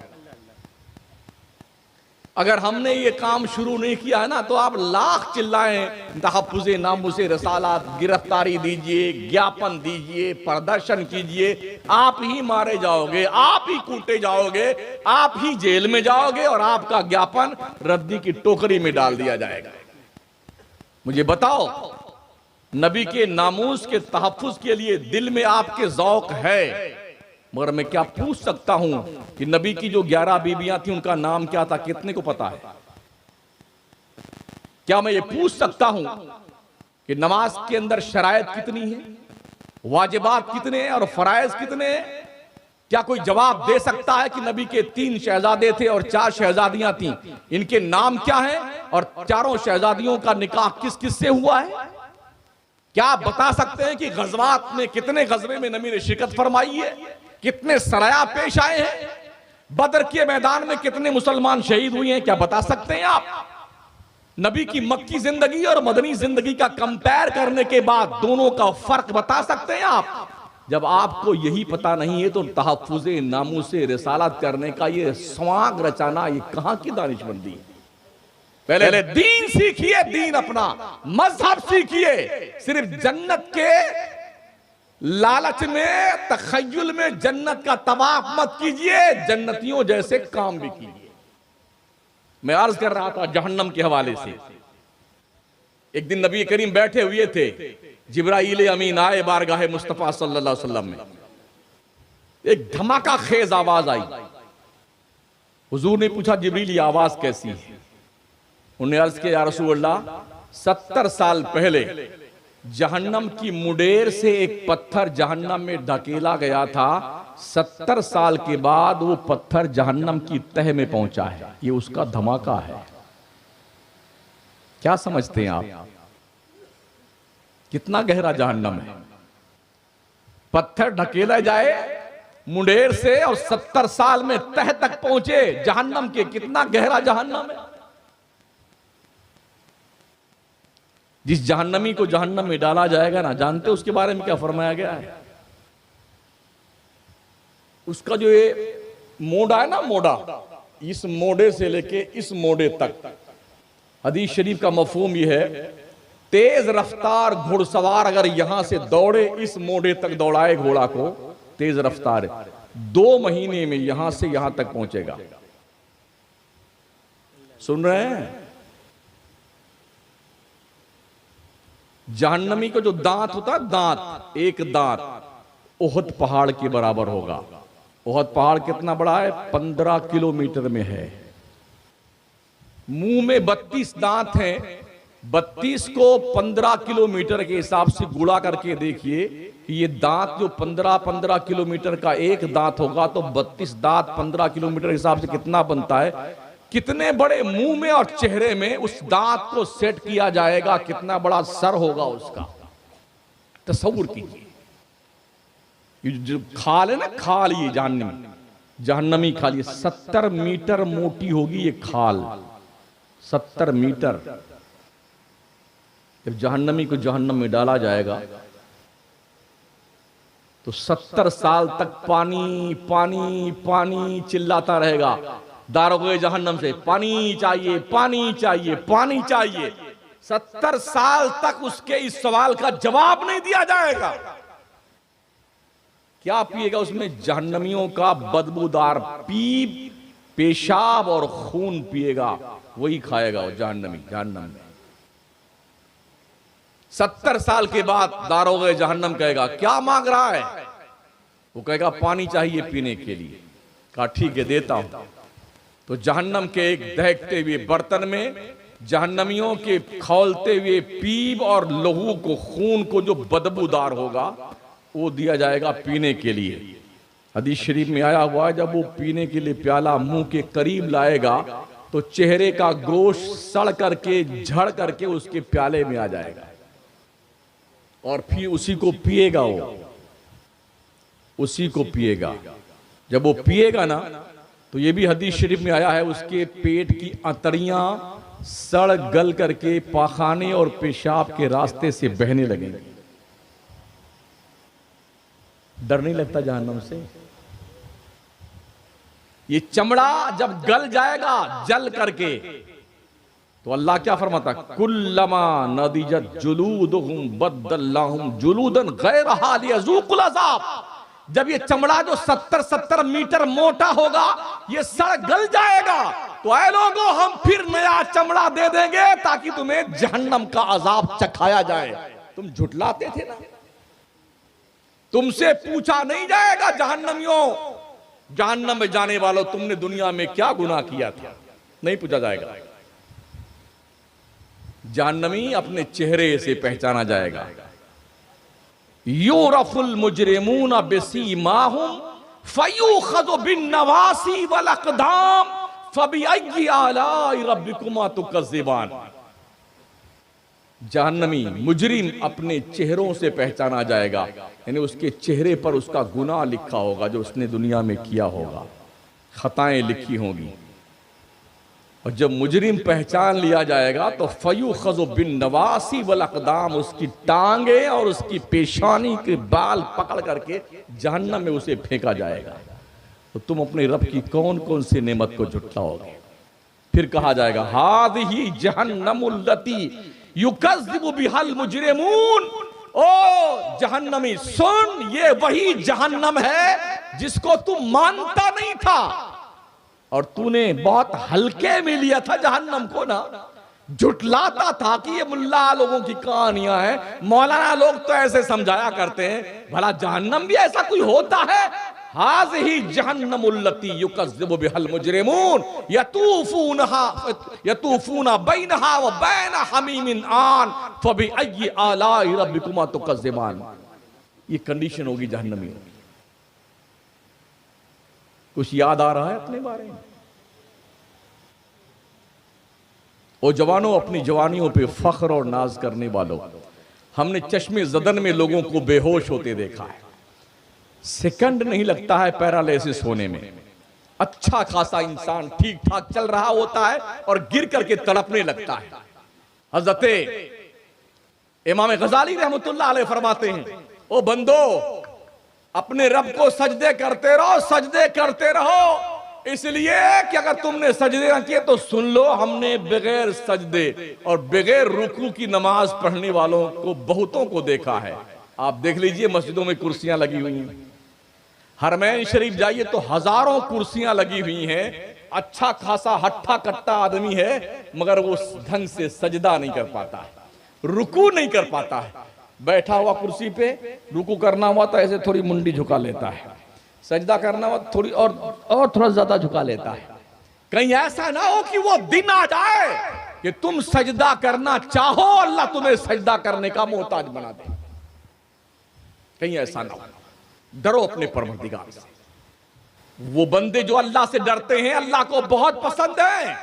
अगर हमने ये काम शुरू नहीं किया है ना, तो आप लाख चिल्लाएं, तहफ्फुज़े नामुसे रसालात, गिरफ्तारी दीजिए, ज्ञापन दीजिए, प्रदर्शन कीजिए, आप ही मारे जाओगे, आप ही कूटे जाओगे, आप ही जेल में जाओगे और आपका ज्ञापन रद्दी की टोकरी में डाल दिया जाएगा। मुझे बताओ, नबी के नामूस के तहफ्फुज़ के लिए दिल में आपके ज़ौक़ है, मगर मैं क्या पूछ सकता हूं कि नबी की जो 11 बीबियां थी उनका नाम क्या था, कितने को पता है? क्या मैं ये पूछ सकता हूं कि नमाज के अंदर शरायत कितनी है, वाजिबात कितने हैं और फराइज कितने हैं? क्या कोई जवाब दे सकता है कि नबी के 3 शहजादे थे और 4 शहजादियां थीं, इनके नाम क्या हैं और चारों शहजादियों का निकाह किस किस से हुआ है? क्या आप बता सकते हैं कि गज़वात में कितने गज़वे में नबी ने शिरकत फरमाई है, कितने सराया पेश आए हैं, बदर के मैदान में कितने मुसलमान शहीद हुए हैं? क्या बता सकते हैं आप? नबी की मक्की जिंदगी और मदनी जिंदगी का कंपेयर करने के बाद दोनों का फर्क बता सकते हैं आप? जब आपको यही पता नहीं है तो तहफ्फुज़े नामूसे रिसालत करने का ये स्वांग रचाना, ये कहां की दानिशमंदी है? पहले दीन सीखिए, दीन अपना मजहब सीखिए। सिर्फ जन्नत के लालच में, तखय्युल में जन्नत का तवाफ मत कीजिए, जन्नतियों जैसे काम भी कीजिए। मैं अर्ज कर रहा था जहन्नम के हवाले से। एक दिन नबी करीम बैठे हुए थे, जिब्राईल अमीन आए बारगाह मुस्तफा सल्लल्लाहु अलैहि वसल्लम में। एक धमाका खेज आवाज आई। हुजूर ने पूछा, जिब्रील ये आवाज कैसी है? उन्हें अर्ज किया, या रसूलल्लाह, 70 साल पहले जहन्नम की मुडेर से एक पत्थर जहन्नम में ढकेला गया था, 70 साल के बाद वो पत्थर जहन्नम की तह में पहुंचा है, ये उसका धमाका है। क्या समझते हैं आप? कितना गहरा जहन्नम है? पत्थर ढकेला जाए मुडेर से और 70 साल में तह तक पहुंचे जहन्नम के, कितना गहरा जहन्नम है। जिस जहन्नमी को जहन्नम में डाला जाएगा ना, जानते हो उसके बारे में क्या फरमाया गया है? उसका जो ये मोड़ा है ना, मोड़ा, इस मोड़े से लेके इस मोड़े तक, हदीस शरीफ का मफहूम ये है, तेज रफ्तार घुड़सवार अगर यहां से दौड़े, इस मोड़े तक दौड़ाए घोड़ा को, तेज रफ्तार, 2 महीने में यहां से यहां तक पहुंचेगा। सुन रहे हैं? जहन्नमी को जो दांत होता है, दांत, एक दांत ओहद पहाड़ के बराबर होगा। ओहद पहाड़ कितना बड़ा है? 15 किलोमीटर में है। मुंह में 32 दांत हैं, 32 को 15 किलोमीटर के हिसाब से गुणा करके देखिए कि ये दांत जो 15 किलोमीटर का एक दांत होगा, तो 32 दांत 15 किलोमीटर के हिसाब से कितना बनता है? कितने बड़े मुंह में और चेहरे में उस दांत को सेट किया जाएगा, कितना बड़ा सर होगा उसका, तसव्वुर कीजिए। ये जो खाल है ना, खाल, ये जहन्नमी खाल, ये 70 मीटर मोटी होगी ये खाल, 70 मीटर। जब जहन्नमी को जहन्नम में डाला जाएगा तो 70 साल तक पानी पानी पानी चिल्लाता रहेगा। दारोगे जहन्नम से, पानी चाहिए, पानी चाहिए, पानी चाहिए। 70 साल तक उसके इस सवाल का जवाब नहीं दिया जाएगा। क्या पिएगा उसमें? जहन्नमियों का बदबूदार पीप, पेशाब और खून पिएगा, वही खाएगा वो जहन्नम में। 70 साल के बाद दारोगे जहन्नम कहेगा, क्या मांग रहा है? वो कहेगा, पानी चाहिए पीने के लिए। कहा, ठीक है, देता हूं। तो जहन्नम के एक दहकते हुए बर्तन में जहन्नमियों के खौलते हुए पीप और लहू को, खून को जो बदबूदार होगा, वो दिया जाएगा पीने के लिए। हदीस शरीफ में आया हुआ है, जब वो पीने के लिए प्याला मुंह के करीब लाएगा तो चेहरे का गोश्त सड़ करके, झड़ करके उसके प्याले में आ जाएगा और फिर उसी को पिएगा, वो उसी को पिएगा। जब वो पिएगा ना तो ये भी हदीस शरीफ में आया है, उसके पेट की अंतड़ियां सड़ गल करके पाखाने और पेशाब के रास्ते से बहने लगेंगी। डर नहीं लगता जहन्नम से? ये चमड़ा जब गल जाएगा जल करके तो अल्लाह क्या फरमाता, कुल्लमा नदिजत जुलूदुहुम बद्दल्लाहुम जुलूदन गैरहा लियज़ूक़ुल अज़ाब। जब ये चमड़ा जो 70-70 मीटर मोटा होगा ये सड़ गल जाएगा तो ऐ लोगों हम फिर नया चमड़ा दे देंगे ताकि तुम्हें जहन्नम का अजाब चखाया जाए। तुम झुटलाते थे ना, तुमसे पूछा नहीं जाएगा जहन्नमियों, जहन्नम में जाने वालों तुमने दुनिया में क्या गुनाह किया था, नहीं पूछा जाएगा। जहन्नमी अपने चेहरे से पहचाना जाएगा। यूरफुल मुजरिमून बिसीमाहुम फयूखज़ु बिन्नवासी वल अक़दाम फबिअय्यि आलाइ रब्बिकुमा तुकज़्ज़िबान। जहन्नमी मुजरिम अपने चेहरों से पहचाना जाएगा, यानी उसके चेहरे पर उसका गुनाह लिखा होगा जो उसने दुनिया में किया होगा, खताएं लिखी होंगी। और जब मुजरिम पहचान लिया जाएगा तो फयूखज़ु बिन्नवासी वल अक़दाम, उसकी टांगे और उसकी पेशानी के बाल पकड़ करके जहन्नम में उसे फेंका जाएगा। तो तुम अपने रब की कौन कौन सी नेमत को झुटलाओगे? फिर कहा जाएगा हाज़िही जहन्नमुल लती युकज़्ज़िबु बिहल मुजरिमून। ओ जहन्नमी सुन, ये वही जहन्नम है जिसको तू मानता नहीं था और तूने बहुत हल्के में लिया था जहन्नम को ना, झुटलाता था कि ये मुल्ला लोगों की कहानियां हैं, मौलाना लोग तो ऐसे समझाया करते हैं, भला जहन्नम भी ऐसा कोई होता है? हाज़िही जहन्नमुल लती युकज़्ज़िबु बिहल मुजरिमून यतूफूना बैनहा व बैन हमीमिन आन फबिअय्यि आलाइ रब्बिकुमा तुकज़्ज़िबान। ये कंडीशन होगी जहन्नमी की। कुछ याद आ रहा है अपने बारे में? ओ जवानों, अपनी जवानियों पे फख्र और नाज करने वालों, हमने चश्मे ज़दन में लोगों को बेहोश होते देखा है, सेकंड नहीं लगता है पैरालिसिस होने में। अच्छा खासा इंसान ठीक ठाक चल रहा होता है और गिर करके तड़पने लगता है। हज़रते इमाम गज़ाली रहमतुल्लाह अलैह फरमाते हैं, ओ बंदो अपने रब को सजदे करते रहो, सजदे करते रहो, इसलिए कि अगर तुमने सजदे न किए तो सुन लो, हमने बगैर सजदे और बगैर रुकू की नमाज पढ़ने वालों को बहुतों को देखा है। आप देख लीजिए मस्जिदों में कुर्सियां लगी हुई हैं, हरमैन शरीफ जाइए तो हजारों कुर्सियां लगी हुई हैं, अच्छा खासा हट्ठा कट्टा आदमी है मगर वो ढंग से सजदा नहीं कर पाता है, रुकू नहीं कर पाता है। बैठा हुआ कुर्सी पे रुकू करना हुआ तो ऐसे थोड़ी मुंडी झुका लेता है, सजदा करना हुआ थोड़ी और थोड़ा ज्यादा झुका लेता है। कहीं ऐसा ना हो कि वो दिन आ जाए कि तुम सजदा करना चाहो, अल्लाह तुम्हें सजदा करने का मोहताज बना दे। कहीं ऐसा ना हो। डरो अपने परवरदिगार से। वो बंदे जो अल्लाह से डरते हैं अल्लाह को बहुत पसंद है।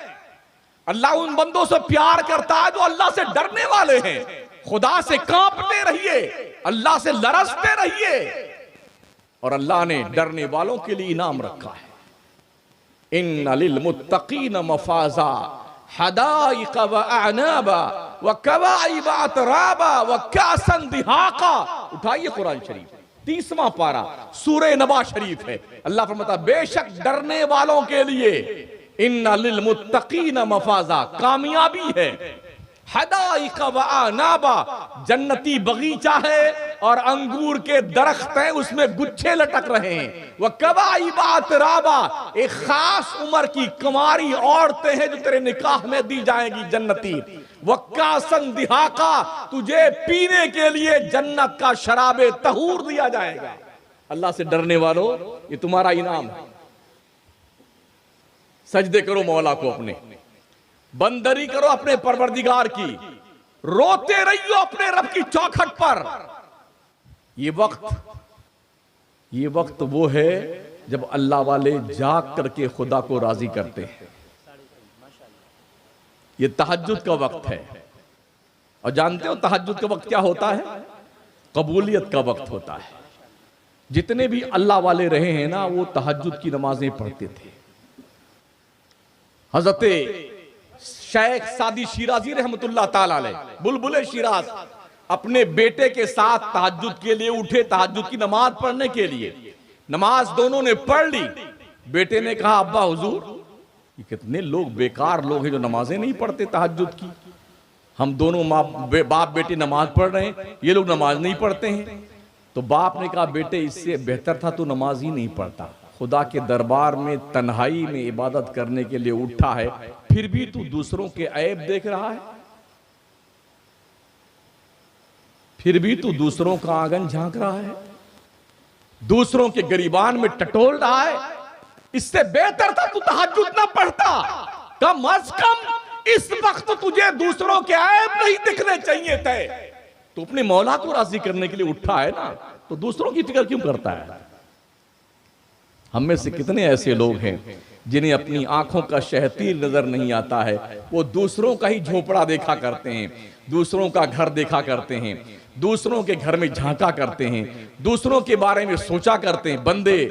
अल्लाह उन बंदों से प्यार करता है जो अल्लाह से डरने वाले हैं। खुदा से कांपते रहिए, अल्लाह से लरसते रहिए, और अल्लाह ने डरने वालों के लिए इनाम रखा है। इन्ना लिल मुत्तकीन मफाजा हदाइक व अअनाबा व कवाइब अतराबा व कासन दिहाका। उठाइए कुरान शरीफ 30वां पारा सूरह नबा शरीफ है। अल्लाह फरमाता बेशक डरने वालों के लिए इन्ना लिल मुत्तकीन मफाजा, कामयाबी है। हदाइक व अनाबा, जन्नती बगीचा है और अंगूर के दरख्त हैं, उसमें गुच्छे लटक रहे हैं। वह कवाइब अतराबा, एक खास उम्र की कुंवारी औरतें हैं जो तेरे निकाह में दी जाएंगी जन्नती। वक्कासन दिहाका, तुझे पीने के लिए जन्नत का शराबे तहूर दिया जाएगा। अल्लाह से डरने वालों, ये तुम्हारा इनाम है। सजदे करो मौला को अपने, बंदरी करो अपने परवरदिगार की, रोते रहियो अपने रब की चौखट पर। ये वक्त वो है जब अल्लाह वाले जाग करके खुदा को राजी करते हैं। ये तहज्जुद का वक्त है। और जानते हो तहज्जुद का वक्त क्या होता है? कबूलियत का वक्त होता है। जितने भी अल्लाह वाले रहे हैं ना, वो तहज्जुद की नमाजें पढ़ते थे। हजरत शेख सादी शिराजी रहमतुल्लाह ताला अलैह, बुलबुल शिराज, अपने बेटे के साथ तहज्जुद के लिए उठे, तहज्जुद की नमाज पढ़ने के लिए। नमाज दोनों ने पढ़ ली। बेटे ने कहा, अब्बा हुजूर, ये कितने लोग बेकार लोग हैं जो नमाजें नहीं पढ़ते तहज्जुद की। हम दोनों बाप बेटे नमाज पढ़ रहे हैं, ये लोग नमाज नहीं पढ़ते हैं। तो बाप ने कहा, बेटे इससे बेहतर था तू नमाज ही नहीं पढ़ता। खुदा के दरबार में तन्हाई में इबादत करने के लिए उठा है, फिर भी तू दूसरों के ऐब देख रहा है, फिर भी तू दूसरों का आंगन झांक रहा है, दूसरों के गरीबान में टटोल रहा है। इससे बेहतर था तू तहज्जुद ना पढ़ता। कम अज कम इस वक्त तुझे दूसरों के ऐब नहीं दिखने चाहिए थे। तो अपने मौला को राजी करने के लिए उठा है ना, तो दूसरों की फिक्र क्यों करता है? हम में से कितने ऐसे लोग हैं जिन्हें अपनी आंखों का शहतीर नजर नहीं आता है। वो दूसरों का ही झोपड़ा देखा करते हैं, दूसरों का घर देखा करते हैं, दूसरों के घर में झांका करते हैं, दूसरों के बारे में सोचा करते हैं। बंदे,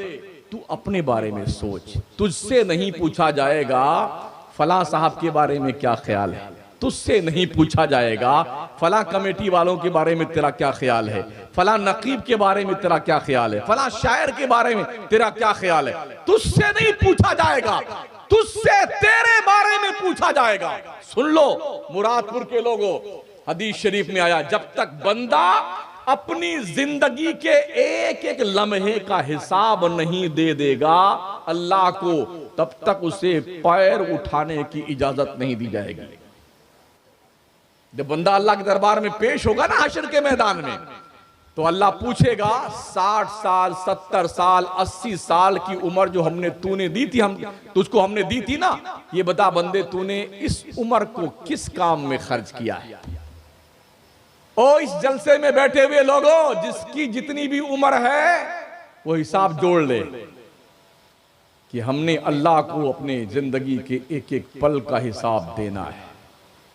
तू अपने बारे में सोच। तुझसे नहीं पूछा जाएगा फलां साहब के बारे में क्या ख्याल है, तुझसे नहीं पूछा जाएगा फलां कमेटी वालों के बारे में तेरा क्या ख्याल है, फलां नकीब के बारे में तेरा क्या ख्याल है, फलां शायर के बारे में तेरा क्या ख्याल है। तुझसे नहीं पूछा जाएगा, तुझसे तेरे बारे में पूछा जाएगा। सुन लो मुरादपुर के लोगों, हदीस शरीफ में आया, जब तक बंदा अपनी जिंदगी के एक एक लम्हे का हिसाब नहीं दे देगा अल्लाह को, तब तक उसे पैर उठाने की इजाजत नहीं दी जाएगी। जब बंदा अल्लाह के दरबार में पेश होगा ना हशर के मैदान में, तो अल्लाह पूछेगा 60 साल 70 साल 80 साल की उम्र जो तूने दी थी, तुझको हमने दी थी ना, ये बता बंदे तूने इस उम्र को किस काम में खर्च किया है। ओ इस जलसे में बैठे हुए लोगों, जिसकी जितनी भी उम्र है वो हिसाब जोड़ ले कि हमने अल्लाह को अपने जिंदगी के एक एक पल का हिसाब देना है,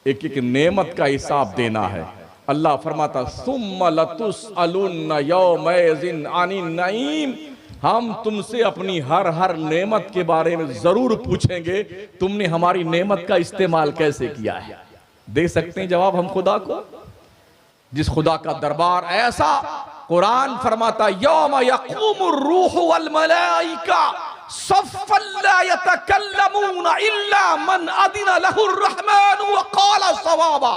एक एक नेमत का हिसाब देना है। अल्लाह फरमाता, सुम्मा लतुसअलुन्ना यौमइज़िन अनिन नईम, हम तुमसे अपनी हर नेमत के बारे में जरूर पूछेंगे, तुमने हमारी नेमत का इस्तेमाल कैसे किया है। दे सकते हैं जवाब हम खुदा को? जिस खुदा का दरबार ऐसा, कुरान फरमाता, यौम यक़ूमुर रूहु वल मलाइका सफ़्फ़न ला यतकल्लमूना इल्ला मन अदिना लहुर रहमान व क़ाला सवाबा।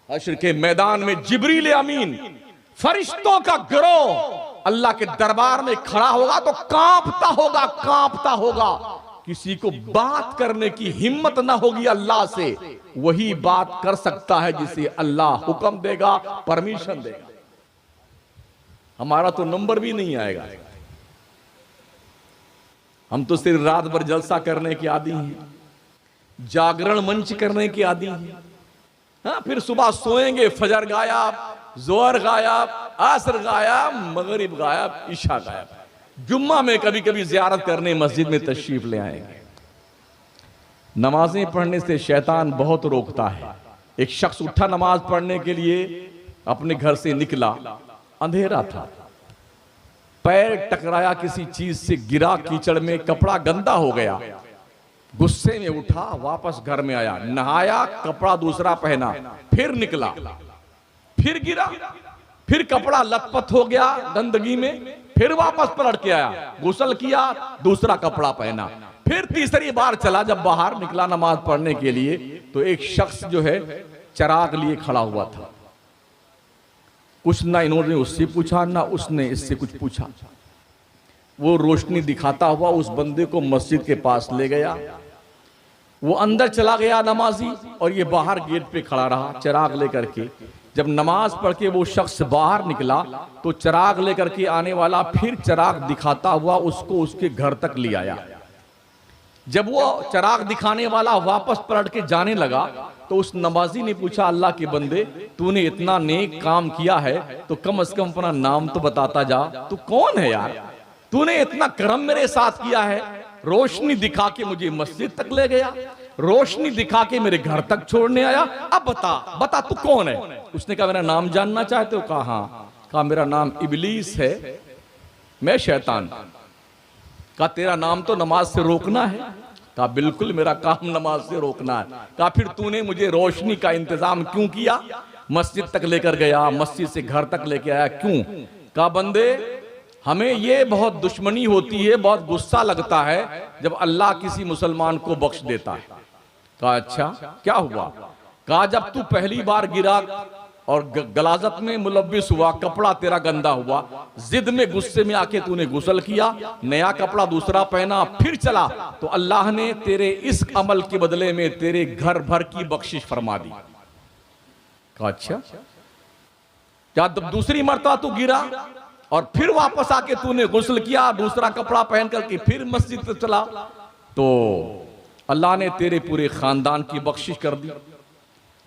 हश्र के मैदान में जिब्रील अमीन, फरिश्तों का गिरोह अल्लाह के दरबार में खड़ा होगा तो कांपता होगा। किसी को बात करने की हिम्मत ना होगी अल्लाह से, वही बात कर सकता है जिसे अल्लाह हुक्म देगा, परमिशन देगा। हमारा तो नंबर भी नहीं आएगा। हम तो सिर्फ रात भर जलसा करने के आदी हैं, जागरण मंच करने के आदी हैं। हाँ, फिर सुबह सोएंगे, फजर गायब, जोहर गायब, असर गायब, मगरिब गायब, इशा गायब। जुम्मा में कभी कभी जियारत करने मस्जिद में तशरीफ ले आएंगे। नमाजें पढ़ने से शैतान बहुत रोकता है। एक शख्स उठा नमाज पढ़ने के लिए, अपने घर से निकला, अंधेरा था, पैर टकराया किसी चीज से, गिरा कीचड़ में, कपड़ा गंदा हो गया, गुस्से में उठा, वापस घर में आया, नहाया, कपड़ा दूसरा पहना, फिर निकला, फिर गिरा, फिर कपड़ा लथपथ हो गया गंदगी में, फिर वापस पलट के आया, गुस्ल किया, दूसरा कपड़ा पहना, फिर तीसरी बार चला। जब बाहर निकला नमाज पढ़ने के लिए, तो एक शख्स जो है चिराग लिए खड़ा हुआ था। कुछ ना इन्होंने उससे पूछा, ना उसने इससे कुछ पूछा। वो रोशनी दिखाता हुआ उस बंदे को मस्जिद के पास ले गया। वो अंदर चला गया नमाजी, और ये बाहर गेट पे खड़ा रहा चिराग लेकर के। जब नमाज पढ़ के वो शख्स बाहर निकला, तो चिराग लेकर के आने वाला फिर चिराग दिखाता हुआ उसको उसके घर तक ले आया। जब वो चिराग दिखाने वाला वापस पलट के जाने लगा, तो उस नमाजी ने पूछा, अल्लाह के बंदे, तूने इतना नेक काम किया है तो कम से कम अपना नाम तो बताता जा, तू कौन है यार? तूने इतना करम मेरे साथ किया है, रोशनी दिखा के मुझे मस्जिद तक ले गया, रोशनी दिखा के मेरे घर तक छोड़ने आया, अब बता तू कौन है? उसने कहा, मेरा नाम जानना चाहते हो? कहा हाँ। कहा, मेरा नाम इबलीस है, मैं शैतान। कहा तेरा नाम तो नमाज से रोकना है। कहा बिल्कुल मेरा काम नमाज से रोकना है। कहा फिर तूने मुझे रोशनी का इंतजाम क्यों किया, मस्जिद तक लेकर गया, मस्जिद से घर तक लेके आया, क्यों? कहा बंदे हमें ये बहुत दुश्मनी होती है, बहुत गुस्सा लगता है जब अल्लाह किसी मुसलमान को बख्श देता है। कहा अच्छा क्या हुआ? कहा जब तू पहली बार गिरा और गलाजत में मुलव्विस हुआ, कपड़ा तेरा गंदा हुआ, जिद में गुस्से में आके तूने गुस्ल किया, नया कपड़ा दूसरा पहना, फिर चला, तो अल्लाह ने तेरे इस अमल के बदले में तेरे घर भर की बख्शिश फरमा दी। कहा अच्छा क्या दूसरी मरतबा तू गिरा और फिर वापस आके तूने गुस्ल किया, दूसरा कपड़ा पहन करके फिर मस्जिद से चला, तो अल्लाह ने तेरे पूरे खानदान की बख्शिश कर दी।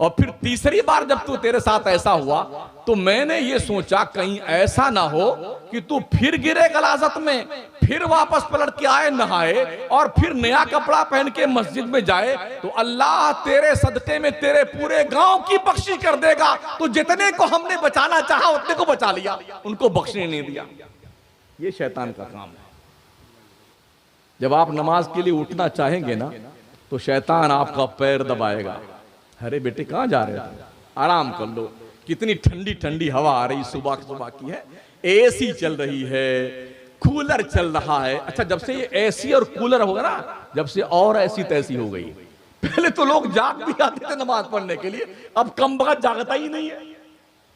और फिर तीसरी बार जब तू तेरे साथ ऐसा हुआ तो मैंने ये सोचा कहीं ऐसा ना हो कि तू फिर गिरे गलाजत में, फिर वापस पलट के आए, नहाए और फिर नया कपड़ा पहन के मस्जिद में जाए, तो अल्लाह तेरे सदके में तेरे पूरे गांव की बख्शिश कर देगा। तो जितने को हमने बचाना चाहा उतने को बचा लिया, उनको बख्शने नहीं दिया। ये शैतान का काम है। जब आप नमाज के लिए उठना चाहेंगे ना तो शैतान आपका पैर दबाएगा। अरे बेटे कहाँ जा रहे हो, आराम कर लो, कितनी ठंडी ठंडी हवा आ रही, सुबह सुबह की है, एसी चल रही है, कूलर चल रहा है। अच्छा जब से ये एसी और कूलर होगा ना, जब से और ऐसी तैसी हो गई। पहले तो लोग जाग भी आते थे नमाज पढ़ने के लिए, अब कम वक्त जागता ही नहीं है,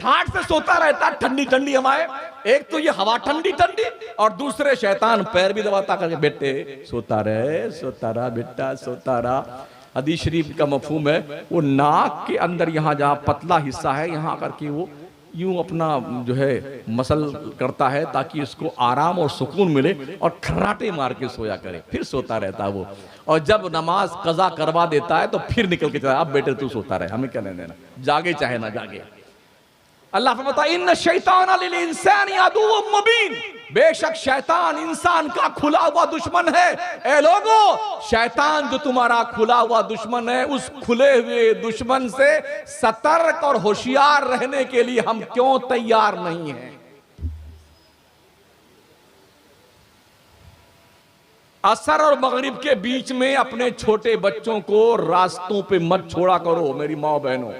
ठाठ से सोता रहता, ठंडी ठंडी हवाएं। एक तो ये हवा ठंडी ठंडी और दूसरे शैतान पैर भी दबाता करके, बेटे सोता रहा बेटा सोता रहा। हदीस शरीफ का मफहूम है वो नाक के अंदर यहाँ जहाँ पतला हिस्सा है यहाँ करके वो यूं अपना जो है मसल करता है ताकि इसको आराम और सुकून मिले और खर्राटे मार के सोया करे, फिर सोता रहता है वो। और जब नमाज कज़ा करवा देता है तो फिर निकल के चला, अब बेटे तू सोता रहे, हमें क्या लेना देना, जागे चाहे ना जागे। अल्लाह फरमाता है इन्न शैतान लिल इंसानी अदुव्वुम मुबीन, बेशक शैतान इंसान का खुला हुआ दुश्मन है। ए लोगो, शैतान जो तुम्हारा खुला हुआ दुश्मन है, उस खुले हुए दुश्मन से सतर्क और होशियार रहने के लिए हम क्यों तैयार नहीं हैं? असर और मगरिब के बीच में अपने छोटे बच्चों को रास्तों पे मत छोड़ा करो मेरी माँ बहनों।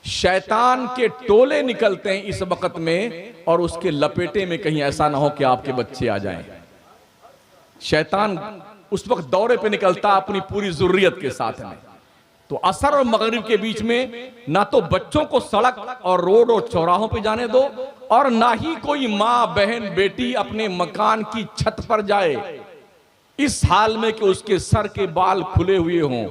शैतान के टोले निकलते हैं इस वक्त में और उसके लपेटे में कहीं ऐसा ना हो कि आपके बच्चे आ जाएं। शैतान उस वक्त दौरे पे निकलता अपनी पूरी जुर्रियत के साथ में। तो असर और मगरिब के बीच में ना तो बच्चों को सड़क और रोड और चौराहों पे जाने दो और ना ही कोई माँ बहन बेटी अपने मकान की छत पर जाए इस हाल में कि उसके सर के बाल खुले हुए हों।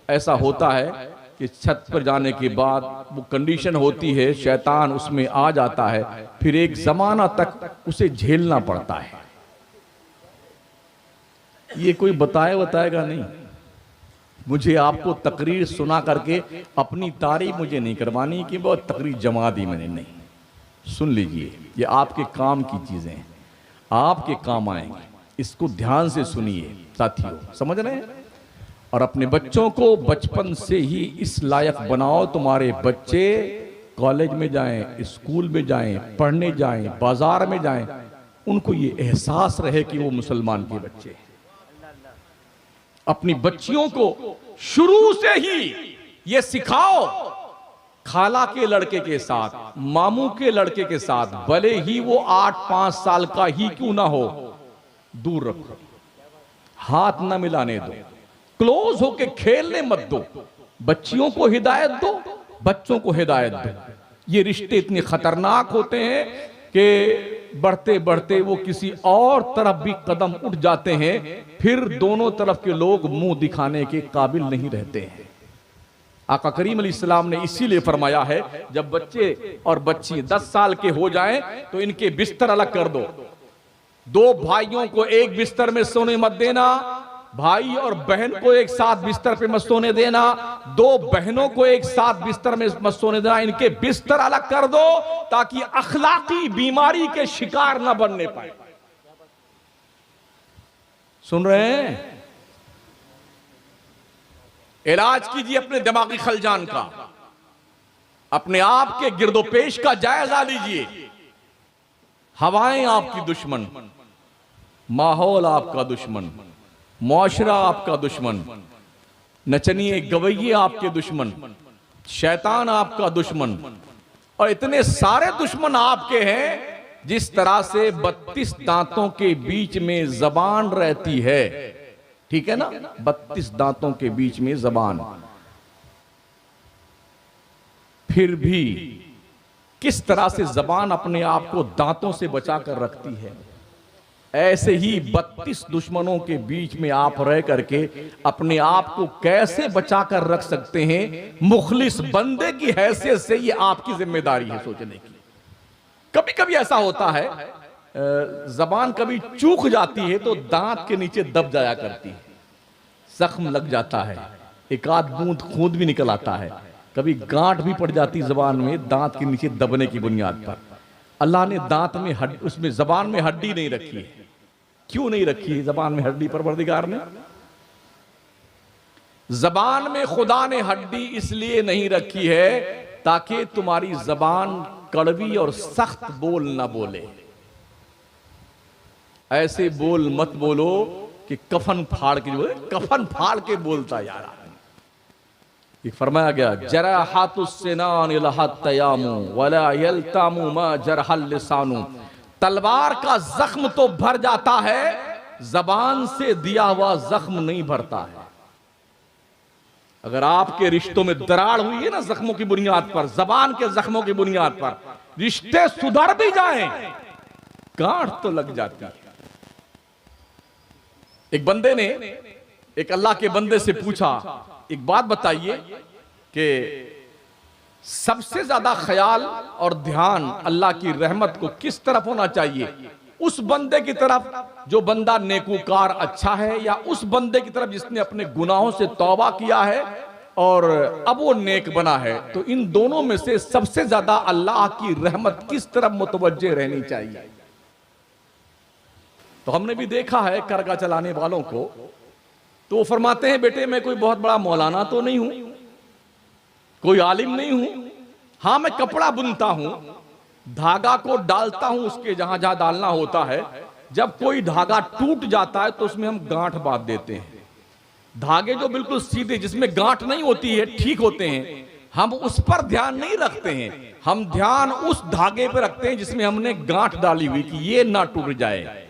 ऐसा होता है कि छत पर जाने के बाद वो कंडीशन होती है, शैतान उसमें आ जाता है, फिर एक जमाना तक उसे झेलना पड़ता है। ये कोई बताएगा नहीं, मुझे आपको तकरीर सुना करके अपनी तारीफ मुझे नहीं करवानी कि बहुत तकरीर जमा दी मैंने, नहीं। सुन लीजिए, ये आपके काम की चीजें हैं, आपके काम आएंगे, इसको ध्यान से सुनिए साथियों, समझ रहे हैं? और अपने बच्चों को बचपन से ही इस लायक बनाओ, तुम्हारे बच्चे कॉलेज में जाएं, स्कूल में जाएं, पढ़ने जाएं, बाजार में जाएं, उनको ये एहसास रहे कि वो मुसलमान के बच्चे हैं। अपनी बच्चियों को शुरू से ही ये सिखाओ, खाला के लड़के के साथ, मामू के लड़के के साथ, भले ही वो 8-5 साल का ही क्यों ना हो, दूर रखो, हाथ ना मिलाने दो, क्लोज होके खेलने मत दो, बच्चियों को हिदायत दो, बच्चों को हिदायत दो। ये रिश्ते इतने खतरनाक होते हैं कि बढ़ते बढ़ते वो किसी और तरफ भी कदम उठ जाते हैं, फिर दोनों तरफ के लोग मुंह दिखाने के काबिल नहीं रहते हैं। आका करीम अलैहिस्सलाम ने इसीलिए फरमाया है जब बच्चे और बच्ची 10 साल के हो जाएं तो इनके बिस्तर अलग कर दो। 2 भाइयों को एक बिस्तर में सोने मत देना, भाई और बहन को एक साथ बिस्तर पे मत सोने देना, 2 बहनों को एक साथ बिस्तर में मत सोने देना, इनके बिस्तर अलग कर दो ताकि अखलाकी बीमारी के शिकार न बनने पाए। सुन रहे हैं? इलाज कीजिए अपने दिमागी खलजान का, अपने आप के गिरदोपेश का जायजा लीजिए। हवाएं आपकी दुश्मन, माहौल आपका दुश्मन, मुआशरा आपका दुश्मन, नचनिए गवैये आपके दुश्मन, शैतान आपका दुश्मन, और इतने सारे दुश्मन आपके हैं। जिस तरह से 32 दांतों के बीच में जबान रहती है, ठीक है ना, 32 दांतों के बीच में जबान, फिर भी किस तरह से जबान अपने आप को दांतों से बचा कर रखती है, ऐसे ही 32 दुश्मनों के बीच में आप रह करके अपने आप को कैसे बचा कर रख सकते हैं, मुखलिस बंदे की हैसियत से ये आपकी जिम्मेदारी है सोचने की। कभी कभी ऐसा होता है, जबान कभी चूक जाती है तो दांत के नीचे दब जाया करती है, जख्म लग जाता है, एक आध बूंद खून भी निकल आता है, कभी गांठ भी पड़ जाती जबान में दांत के नीचे दबने की बुनियाद पर। अल्लाह ने दांत में उसमें जबान में हड्डी नहीं रखी है। क्यों नहीं रखी है जबान में हड्डी परवरदिगार ने? जबान में खुदा ने हड्डी इसलिए नहीं रखी है ताकि तुम्हारी जबान कड़वी और सख्त बोल ना बोले। ऐसे बोल मत बोलो कि कफन फाड़ के बोले, कफन फाड़ के बोलता यार। ये फरमाया गया, जराहातुस्सिनान लहत तयामु वला यल्तामु मा जरहल लिसानु। तलवार का जख्म तो भर जाता है, जबान से दिया हुआ जख्म नहीं भरता है। अगर आपके रिश्तों में दरार हुई है ना जख्मों की बुनियाद पर, जबान के जख्मों की बुनियाद पर, रिश्ते सुधर भी जाएं, गांठ तो लग जाती है। एक बंदे ने एक अल्लाह के बंदे से पूछा, एक बात बताइए कि सबसे ज्यादा ख्याल और ध्यान अल्लाह की रहमत को किस तरफ होना चाहिए, उस बंदे की तरफ जो बंदा नेकूकार अच्छा है, या उस बंदे की तरफ जिसने अपने गुनाहों से तौबा किया है और अब वो नेक बना है? तो इन दोनों में से सबसे ज्यादा अल्लाह की रहमत किस तरफ मुतवज्जे रहनी चाहिए? तो हमने भी देखा है करगा चलाने वालों को, तो वो फरमाते हैं, बेटे मैं कोई बहुत बड़ा मौलाना तो नहीं हूं, कोई आलिम नहीं हूं, हां मैं कपड़ा बुनता हूं, धागा को डालता हूं उसके जहां जहां डालना होता है। जब कोई धागा टूट जाता है तो उसमें हम गांठ बांध देते हैं। धागे जो बिल्कुल सीधे जिसमें गांठ नहीं होती है ठीक होते हैं, हम उस पर ध्यान नहीं रखते हैं, हम ध्यान उस धागे पर रखते हैं जिसमें हमने गांठ डाली हुई कि ये ना टूट जाए।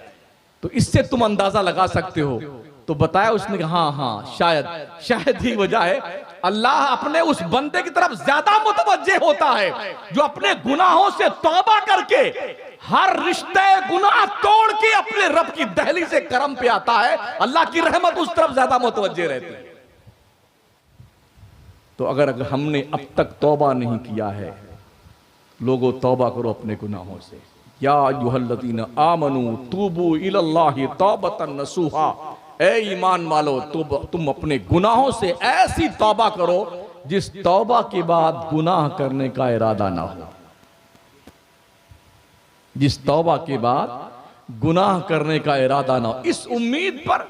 तो इससे तुम अंदाजा लगा सकते हो। तो बताया उसने, हाँ हाँ शायद ही वजह है, अल्लाह अपने उस बंदे की तरफ ज्यादा मुतवज्जे होता है जो अपने गुनाहों से तौबा करके हर रिश्ते गुनाह तोड़ के अपने रब की दहली से करम पे आता है। अल्लाह की रहमत उस तरफ ज्यादा मुतवज्जे रहती है। तो अगर हमने अब तक तौबा नहीं किया है, लोगों तौबा करो अपने गुनाहों से। या अय्युहल्लज़ीना आमनू तूबू इलल्लाहि तौबतन नसूहा, ए ईमान वालो तुम अपने गुनाहों से ऐसी तौबा करो जिस तौबा के बाद गुनाह करने का इरादा ना हो, जिस तौबा के बाद गुनाह करने का इरादा ना हो। इस उम्मीद पर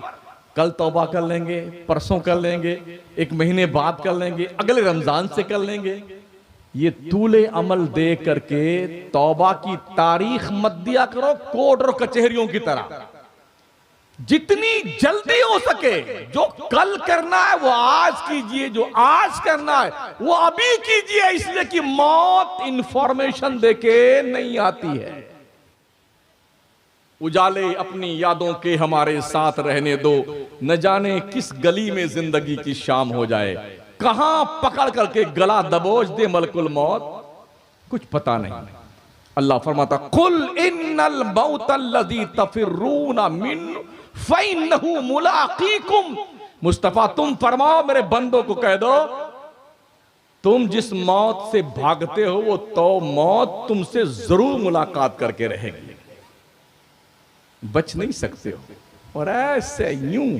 कल तौबा कर लेंगे, परसों कर लेंगे, एक महीने बाद कर लेंगे, अगले रमजान से कर लेंगे, ये तूले अमल दे करके तौबा की तारीख मत दिया करो कोर्ट और कचहरियों की तरह। जितनी जल्दी हो सके जो कल करना है वो आज कीजिए, जो आज करना है वो अभी कीजिए, इसलिए कि मौत इंफॉर्मेशन देके नहीं आती है। उजाले अपनी यादों के हमारे साथ रहने दो, न जाने किस गली में जिंदगी की शाम हो जाए, कहां पकड़ करके गला दबोच दे मलकुल मौत, कुछ पता नहीं। अल्लाह फरमाता, कुल इन्नल मौतल्लज़ी तफिर्रूना मिन फइन्नहु मुलाक़ीकुम। मुस्तफा तुम फरमाओ मेरे बंदों को कह दो, तुम जिस मौत से भागते हो वो तो मौत तुमसे जरूर मुलाकात करके रहेगी, बच नहीं सकते हो। और ऐसे यूं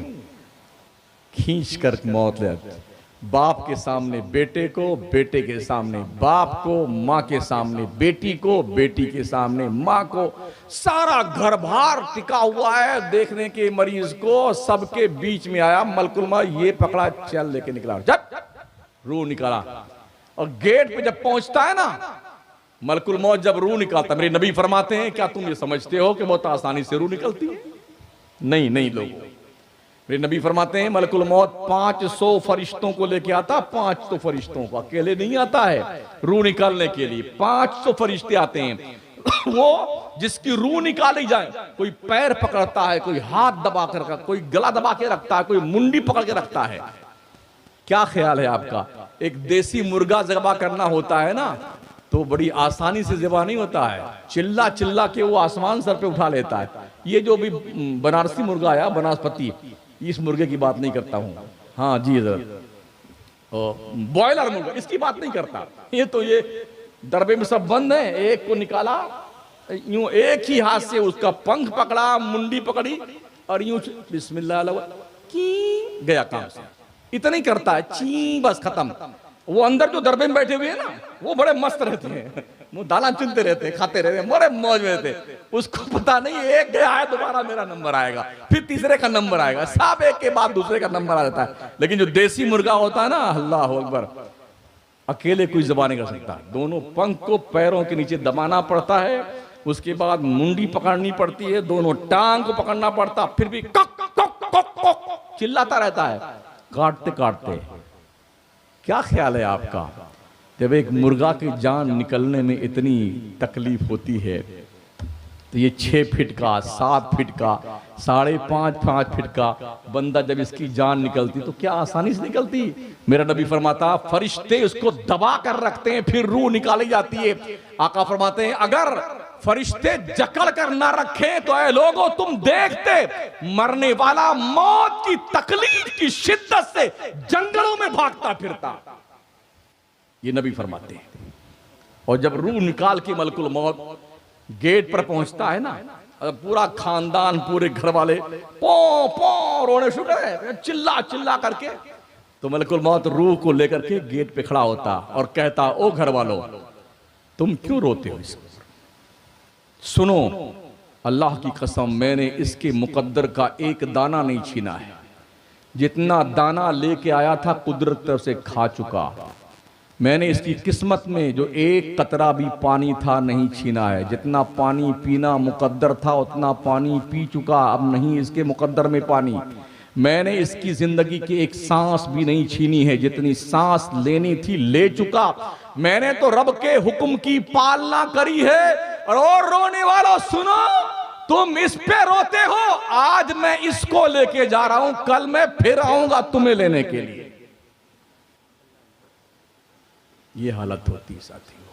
खींच कर मौत ले आती, बाप के सामने बेटे को, बेटे के सामने बाप को, माँ के सामने बेटी को, बेटी के सामने माँ को। सारा घर भार टिका हुआ है देखने के मरीज को, सबके बीच में आया मलकुल मौत, ये पकड़ा, चल लेके निकला, जब रूह निकाला। और गेट पे जब पहुंचता है ना मलकुल मौत जब रूह निकालता, मेरे नबी फरमाते हैं क्या तुम ये समझते हो कि बहुत आसानी से रूह निकलती है? नहीं नहीं लोगों, मेरे नबी फरमाते हैं मलकुल मौत 500 फरिश्तों को लेके आता, 500 फरिश्तों को, अकेले नहीं आता है रूह निकालने के लिए, 500 फरिश्ते आते हैं। वो जिसकी रूह निकाली जाए, कोई पैर पकड़ता है, कोई हाथ दबा कर, कोई गला दबा के रखता है, कोई मुंडी पकड़ के रखता है। क्या ख्याल है आपका? एक देसी मुर्गा ज़बा करना होता है ना, तो बड़ी आसानी से ज़बा नहीं होता है, चिल्ला चिल्ला के वो आसमान सर पे उठा लेता है। ये जो भी बनारसी मुर्गा आया, बनास्पति, इस मुर्गे की बात नहीं करता हूं, हाँ जी बॉयलर मुर्गा, इसकी बात नहीं करता। ये तो ये दरबे में सब बंद है, एक को निकाला यूं, एक ही हाथ से उसका पंख पकड़ा, मुंडी पकड़ी और यूं बिस्मिल्लाह की गया काम से, इतना ही करता है, ची बस खत्म। वो अंदर जो दरबे में बैठे हुए हैं ना, वो बड़े मस्त रहते हैं, वो दाना चुनते रहते हैं, खाते रहते हैं, बड़े मौज में रहते हैं। उसको पता नहीं एक गया है, दोबारा मेरा नंबर आएगा, फिर तीसरे का नंबर आएगा, सब एक के बाद दूसरे का नंबर आ जाता है। लेकिन जो देसी मुर्गा होता है ना, अल्लाह अकबर, अकेले कोई ज़बा नहीं कर सकता, दोनों पंख को पैरों के नीचे दबाना पड़ता है, उसके बाद मुंडी पकड़नी पड़ती है, दोनों टांग को पकड़ना पड़ता, फिर भी कक कक कक कक चिल्लाता रहता है काटते काटते। क्या ख्याल है आपका? जब एक मुर्गा की जान निकलने में इतनी तकलीफ होती है, तो ये 6 फीट का, 7 फीट का, 5.5 फीट का बंदा जब इसकी जान निकलती तो क्या आसानी से निकलती? मेरा नबी फरमाता फरिश्ते उसको दबा कर रखते हैं, फिर रूह निकाली जाती है। आका फरमाते हैं अगर फरिश्ते जकड़ कर ना रखें तो ऐ लोगों तुम देखते मरने वाला मौत की तकलीफ की शिद्दत से जंगलों में भागता फिरता। ये नबी फरमाते हैं। और जब रूह निकाल के मलकुल मौत गेट पर पहुंचता है ना, पूरा खानदान, पूरे घर वाले पो पो रोने शुरू करे, चिल्ला चिल्ला करके, तो मलकुल मौत रूह को लेकर के गेट पे खड़ा होता और कहता ओ घर वालों तुम क्यों रोते हो? इसको सुनो, अल्लाह की कसम मैंने इसके मुकद्दर का एक दाना नहीं छीना है, जितना दाना लेके आया था कुदरत तरफ से खा चुका। मैंने इसकी किस्मत में जो एक कतरा भी पानी था नहीं छीना है, जितना पानी पीना मुकद्दर था उतना पानी पी चुका, अब नहीं इसके मुकद्दर में पानी। मैंने इसकी जिंदगी की एक सांस भी नहीं छीनी है, जितनी सांस लेनी थी ले चुका। मैंने तो रब के हुक्म की पालना करी है। और रोने वालों सुनो, तुम इस पे रोते हो, आज मैं इसको लेके जा रहा हूं, कल मैं फिर आऊंगा तुम्हें लेने के लिए। ये हालत होती है साथियों।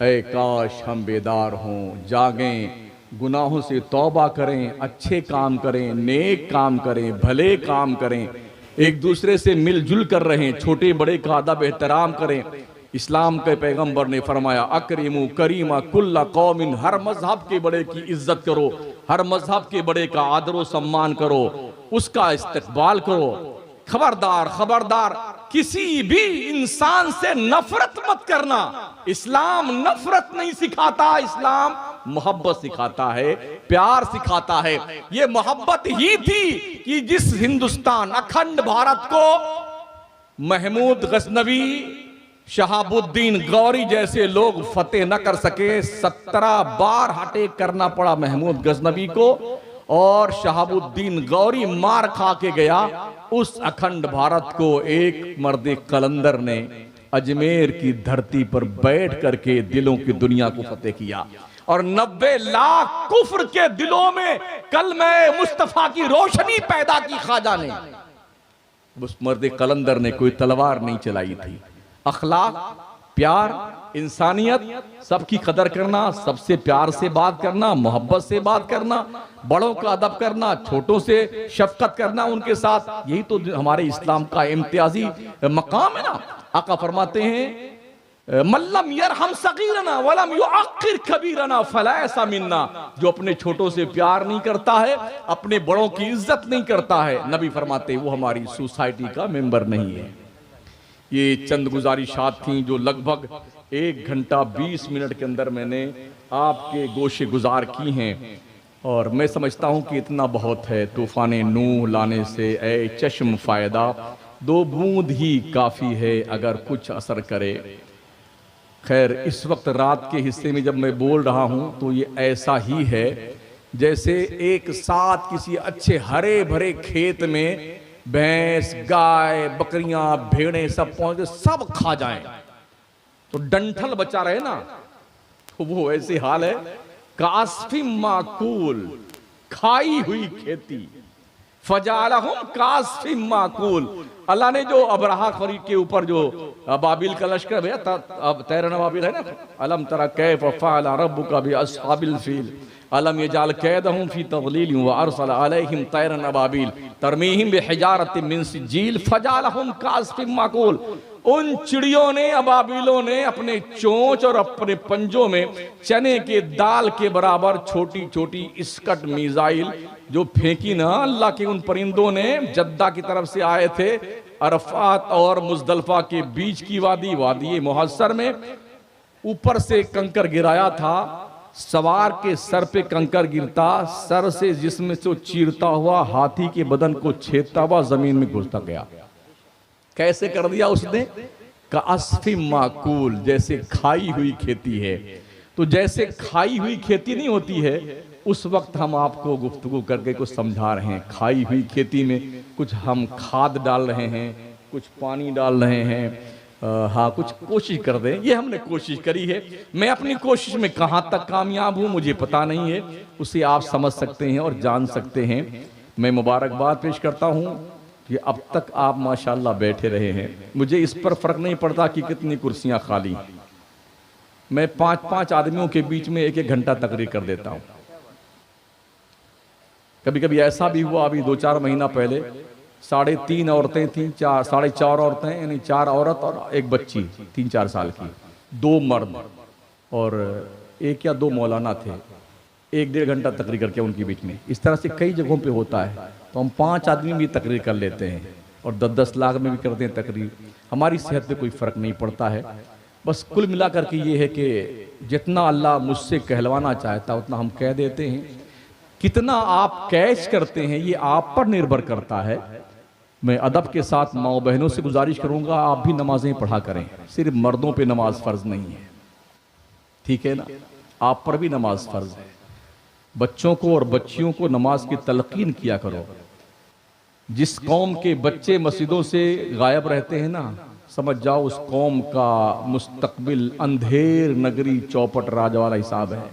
ऐ काश हम बेदार हों, जागें, गुनाहों से तौबा करें, अच्छे काम करें, नेक काम करें, भले काम करें, एक दूसरे से मिलजुल कर रहें, छोटे बड़े का अदब एहतराम करें। इस्लाम के पैगंबर ने फरमाया अकरिमु करीमा कुल्ला कौमिन, हर मजहब के बड़े की इज्जत करो, हर मजहब के बड़े का आदर व सम्मान करो, उसका इस्तकबाल करो। खबरदार खबरदार, किसी भी इंसान से नफरत मत करना। इस्लाम नफरत नहीं सिखाता, इस्लाम मोहब्बत सिखाता है, प्यार सिखाता है। ये मोहब्बत ही थी कि जिस हिंदुस्तान अखंड भारत को महमूद गजनवी, शहाबुद्दीन गौरी जैसे लोग फतेह न कर सके, 17 बार अटैक करना पड़ा महमूद गजनवी को, और शहाबुद्दीन गौरी मार खा के गया। उस अखंड भारत को एक मर्द कलंदर ने अजमेर की धरती पर बैठ करके दिलों की दुनिया को फतेह किया, और 90 लाख कुफ्र के दिलों में कलमे मुस्तफा की रोशनी पैदा की ख्वाजा ने। उस मर्द कलंदर ने कोई तलवार नहीं चलाई थी। अखलाक, प्यार, इंसानियत, सबकी कदर करना, सबसे प्यार से बात करना, मोहब्बत से बात करना, बड़ों का अदब करना, छोटों से शफकत करना उनके साथ, यही तो हमारे इस्लाम का इम्तियाजी मकाम है ना। आका फरमाते हैं मल्लम यरहम सगीरना वलम युअक्किर कबीरना फलैसा मिन्ना, जो अपने छोटों से प्यार नहीं करता है, अपने बड़ों की इज्जत नहीं करता है, नबी फरमाते वो हमारी सोसाइटी का मेंबर नहीं है। ये चंद गुजारिशात थी जो लगभग 1 घंटा 20 मिनट के अंदर मैंने आपके गोशे गुजार की हैं, और मैं समझता हूँ कि इतना बहुत है। तूफान नूह लाने से ऐ चश्म फायदा, 2 बूंद ही काफ़ी है अगर कुछ असर करे। खैर इस वक्त रात के हिस्से में जब मैं बोल रहा हूं तो ये ऐसा ही है जैसे एक साथ किसी अच्छे हरे भरे खेत में भैंस गाय बकरियां भेड़ें सब पहुंच सब खा जाएं तो डंठल बचा रहे ना, तो वो ऐसे हाल है। कास्फी माकूल, खाई हुई खेती, फजालहुम कास्फी माकूल। अल्लाह ने जो अबरहा खरीद के ऊपर जो बाबिल का लश्कर भेजा था, अब तैरन बाबिल है ना, अलम तरा कैफ फअल रब्बुका बि अस्हाबिल फील अलम यजाल कैदहुम फी तज़लील व अरसल अलैहिम तैरन अबाबिल तरमीहिम बिहिजारतिन मिन सिजील फजालहुम कास्फिन माकूल। उन चिड़ियों ने, अबाबिलों ने अपने चोंच और अपने पंजों में चने के दाल के बराबर छोटी छोटी स्कट मिसाइल जो फेंकी ना अल्लाह के उन परिंदों ने, जद्दा की तरफ से आए थे, अरफात और मुजदलफा के बीच की वादी, वादी मुहस्सर में, ऊपर से कंकर गिराया था, सवार के सर पे कंकर गिरता, सर से जिस्म से चीरता हुआ हाथी के बदन को छेदता हुआ जमीन में घुसता गया। कैसे कर दिया उसने? का अस्फी माकूल, जैसे खाई हुई खेती है। तो जैसे खाई हुई खेती नहीं होती है, उस वक्त हम आपको गुफ्तगू करके कुछ समझा रहे हैं। खाई हुई खेती में कुछ हम खाद डाल रहे हैं, कुछ पानी डाल रहे हैं, हाँ कुछ कोशिश कर दें, ये हमने कोशिश करी है। मैं अपनी कोशिश में कहाँ तक कामयाब हूँ मुझे पता नहीं है, उसे आप समझ सकते हैं और जान सकते हैं। मैं मुबारकबाद पेश करता हूँ कि अब तक आप माशाल्लाह बैठे रहे हैं। मुझे इस पर फर्क नहीं पड़ता कि कितनी कुर्सियाँ खाली, मैं 5-5 आदमियों के बीच में 1-1 घंटा तकरीर कर देता हूँ। कभी कभी ऐसा भी हुआ, अभी 2-4 महीना पहले 3.5 औरतें थीं, 4.5 औरतें, यानी 4 औरत और एक बच्ची 3-4 साल की, 2 मर्द और 1 या 2 मौलाना थे। 1-1.5 घंटा तकरीर करके उनके बीच में, इस तरह से कई जगहों पे होता है। तो हम 5 आदमी भी तकरीर कर लेते हैं और 10-10 लाख में भी करते हैं तकरीर। हमारी सेहत पे कोई फ़र्क नहीं पड़ता है। बस कुल मिला कर के ये है कि जितना अल्लाह मुझसे कहलवाना चाहता उतना हम कह देते हैं। कितना आप कैच करते हैं ये आप पर निर्भर करता है। मैं अदब के साथ माओ बहनों से गुजारिश करूंगा, आप भी नमाजें पढ़ा करें, सिर्फ मर्दों पे नमाज फ़र्ज नहीं है, ठीक है ना? आप पर भी नमाज फ़र्ज है। बच्चों को और बच्चियों को नमाज की तलकीन किया करो। जिस कौम के बच्चे मस्जिदों से गायब रहते हैं ना, समझ जाओ उस कौम का मुस्तकबिल अंधेर नगरी चौपट राज वाला हिसाब है।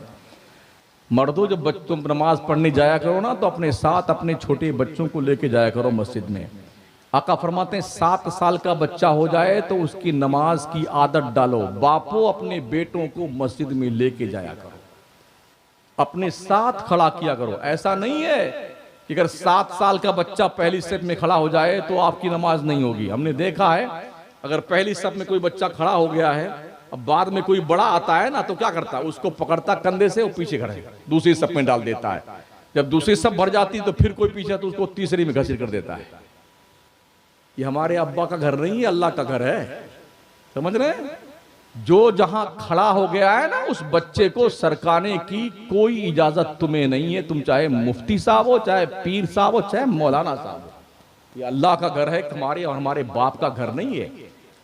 मर्दों जब तुम नमाज पढ़ने जाया करो ना, तो अपने साथ अपने छोटे बच्चों को लेके जाया करो मस्जिद में। आका फरमाते हैं 7 साल का बच्चा हो जाए तो उसकी नमाज की आदत डालो। बापो अपने बेटों को मस्जिद में लेके जाया करो, अपने साथ खड़ा किया करो। ऐसा नहीं है कि अगर 7 साल का बच्चा पहली सफ में खड़ा हो जाए तो आपकी नमाज नहीं होगी। हमने देखा है, अगर पहली सफ में कोई बच्चा खड़ा हो गया है, अब बाद में कोई बड़ा आता है ना, तो क्या करता है, उसको पकड़ता कंधे से, वो पीछे खड़े दूसरी सफ में डाल देता है। जब दूसरी सफ भर जाती तो फिर कोई पीछे, तो उसको तीसरी में घसीट कर देता है। ये हमारे अब्बा का घर नहीं है, अल्लाह का घर है, समझ रहे हैं? जो जहां खड़ा हो गया है ना, उस बच्चे को सरकाने की कोई इजाजत तुम्हें नहीं है। तुम चाहे मुफ्ती साहब हो, चाहे पीर साहब हो, चाहे मौलाना साहब हो, ये अल्लाह का घर है, हमारे और हमारे बाप का घर नहीं है।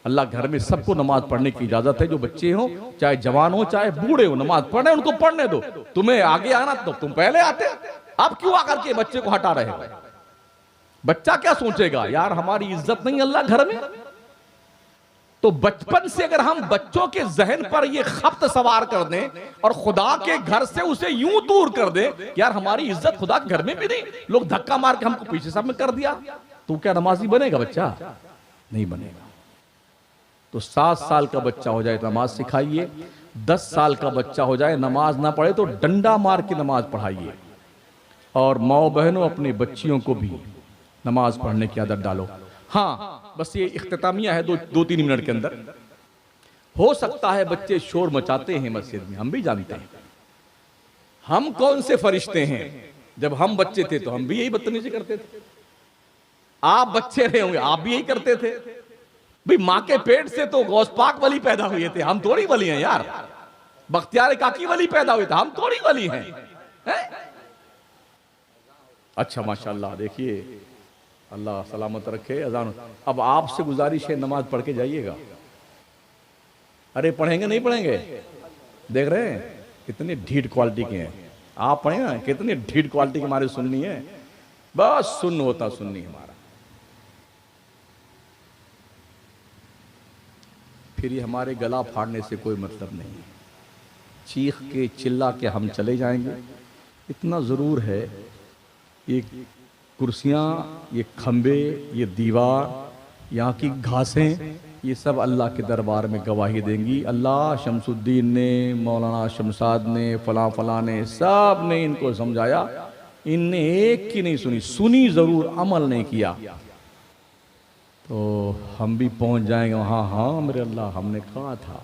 अल्लाह घर में सबको नमाज पढ़ने की इजाजत है। जो बच्चे हो, चाहे जवान हो, चाहे बूढ़े हो, नमाज पढ़ने उनको पढ़ने दो। तुम्हें आगे आना तो तुम पहले आते, अब क्यों आकर के बच्चे को हटा रहे हो? बच्चा क्या सोचेगा, यार हमारी इज्जत नहीं अल्लाह घर में? तो बचपन से अगर हम बच्चों के जहन पर ये खप्त सवार कर दें और खुदा के घर से उसे यूं दूर कर दें, यार हमारी इज्जत खुदा के घर में भी नहीं, लोग धक्का मार के हमको पीछे सब में कर दिया, तो क्या नमाजी बनेगा बच्चा? नहीं बनेगा। तो 7 साल का बच्चा हो जाए तो नमाज सिखाइए, 10 साल का बच्चा हो जाए नमाज ना पढ़े तो डंडा मार के नमाज पढ़ाइए। और माओ बहनों अपने बच्चियों को भी नमाज पढ़ने की आदत डालो। हाँ, बस ये इख्तितामिया है 2-3 मिनट के अंदर। हो सकता है बच्चे शोर मचाते हैं मस्जिद में, हम भी जानते हैं। हम कौन से फरिश्ते हैं? जब हम बच्चे थे तो हम भी यही बदतमीजी करते थे। आप बच्चे रहे होंगे, आप भी यही करते थे। भाई माँ के पेट से तो गौस पाक वली पैदा हुए थे, हम थोड़ी वली हैं यार। बख्तियार काकी वली पैदा हुए थे, हम थोड़ी वली हैं, है? अच्छा माशाल्लाह, देखिए अल्लाह सलामत रखे। अजान, अब आपसे गुजारिश है नमाज पढ़ के जाइएगा। अरे पढ़ेंगे नहीं पढ़ेंगे? देख रहे हैं कितनी ढीठ क्वालिटी के हैं। आप पढ़े ना, कितनी ढीठ क्वालिटी की हमारी सुननी है। बस सुन होता सुननी हमारा। फिर ये हमारे गला फाड़ने से कोई मतलब नहीं है। चीख के चिल्ला के हम चले जाएंगे। इतना ज़रूर है, ये कुर्सियाँ, ये खंबे, ये दीवार, यहाँ की घासें, ये सब अल्लाह के दरबार में गवाही देंगी। अल्लाह शमसुद्दीन ने, मौलाना शमशाद ने, फलां ने, सब ने इनको समझाया, इनने एक की नहीं सुनी, सुनी ज़रूर, अमल नहीं किया। तो हम भी पहुंच जाएंगे वहाँ। हाँ मेरे अल्लाह, हमने कहा था।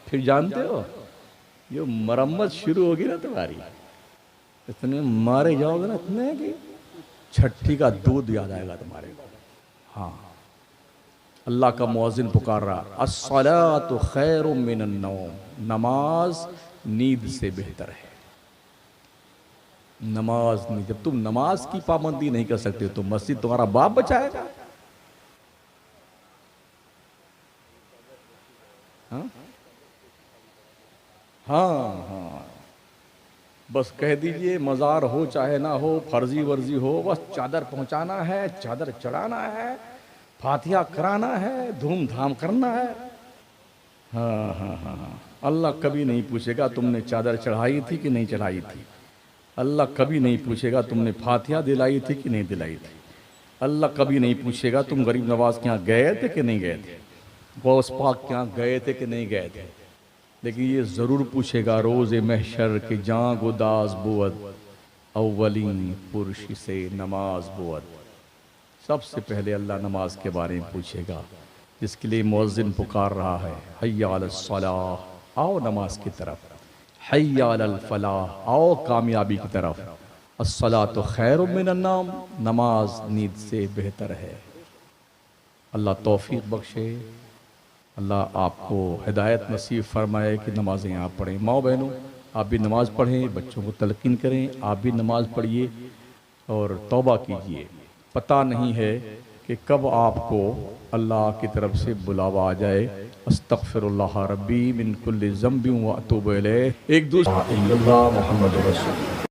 फिर जानते हो, जो मरम्मत शुरू होगी ना तुम्हारी, इतने मारे जाओगे ना, इतने कि छठी का दूध याद आएगा तुम्हारे को। हाँ, अल्लाह का मुअज्जिन पुकार रहा, अस्सलातु खैरुम मिनन नौम, नमाज नींद से बेहतर है। नमाज नहीं, जब तुम नमाज की पाबंदी नहीं कर सकते तो मस्जिद तुम्हारा बाप बचाएगा? हाँ हाँ हाँ, बस कह दीजिए मज़ार हो चाहे ना हो, फर्जी वर्जी हो, बस चादर पहुंचाना है, चादर चढ़ाना है, फातिहा कराना है, धूमधाम करना है। हाँ हाँ हाँ हाँ, अल्लाह कभी नहीं पूछेगा तुमने चादर चढ़ाई थी कि नहीं चढ़ाई थी। अल्लाह कभी नहीं पूछेगा तुमने फातिहा दिलाई थी कि नहीं दिलाई थी। अल्लाह कभी नहीं पूछेगा तुम गरीब नवाज के यहाँ गए थे कि नहीं गए थे, गौस पाक के यहाँ गए थे कि नहीं गए थे। लेकिन ये ज़रूर पूछेगा रोज़ महशर के जाँ गुदास बुअद, अव्वलीन पुरुष से नमाज बुअद। सबसे पहले अल्लाह नमाज के बारे में पूछेगा, जिसके लिए मुअज्जिन पुकार रहा है, हय्या अलस सलाह, आओ नमाज की तरफ, हय्या अलल फलाह, आओ कामयाबी की तरफ। अस्सलातु खैरुम मिनन नौम, नमाज नींद से बेहतर है। अल्लाह तौफीक बख्शे, अल्लाह आपको हिदायत नसीब फरमाए कि नमाज़ें आप पढ़ें। माँ बहनों, आप भी नमाज़ पढ़ें, बच्चों को तलकीन करें, आप भी नमाज़ पढ़िए और तौबा कीजिए। पता नहीं है कि कब आपको अल्लाह की तरफ से बुलावा आ जाए। अस्तगफिरुल्लाह रब्बी मिन कुल्लि ज़ंबिन व अतूबु इलैह। एक दूसरे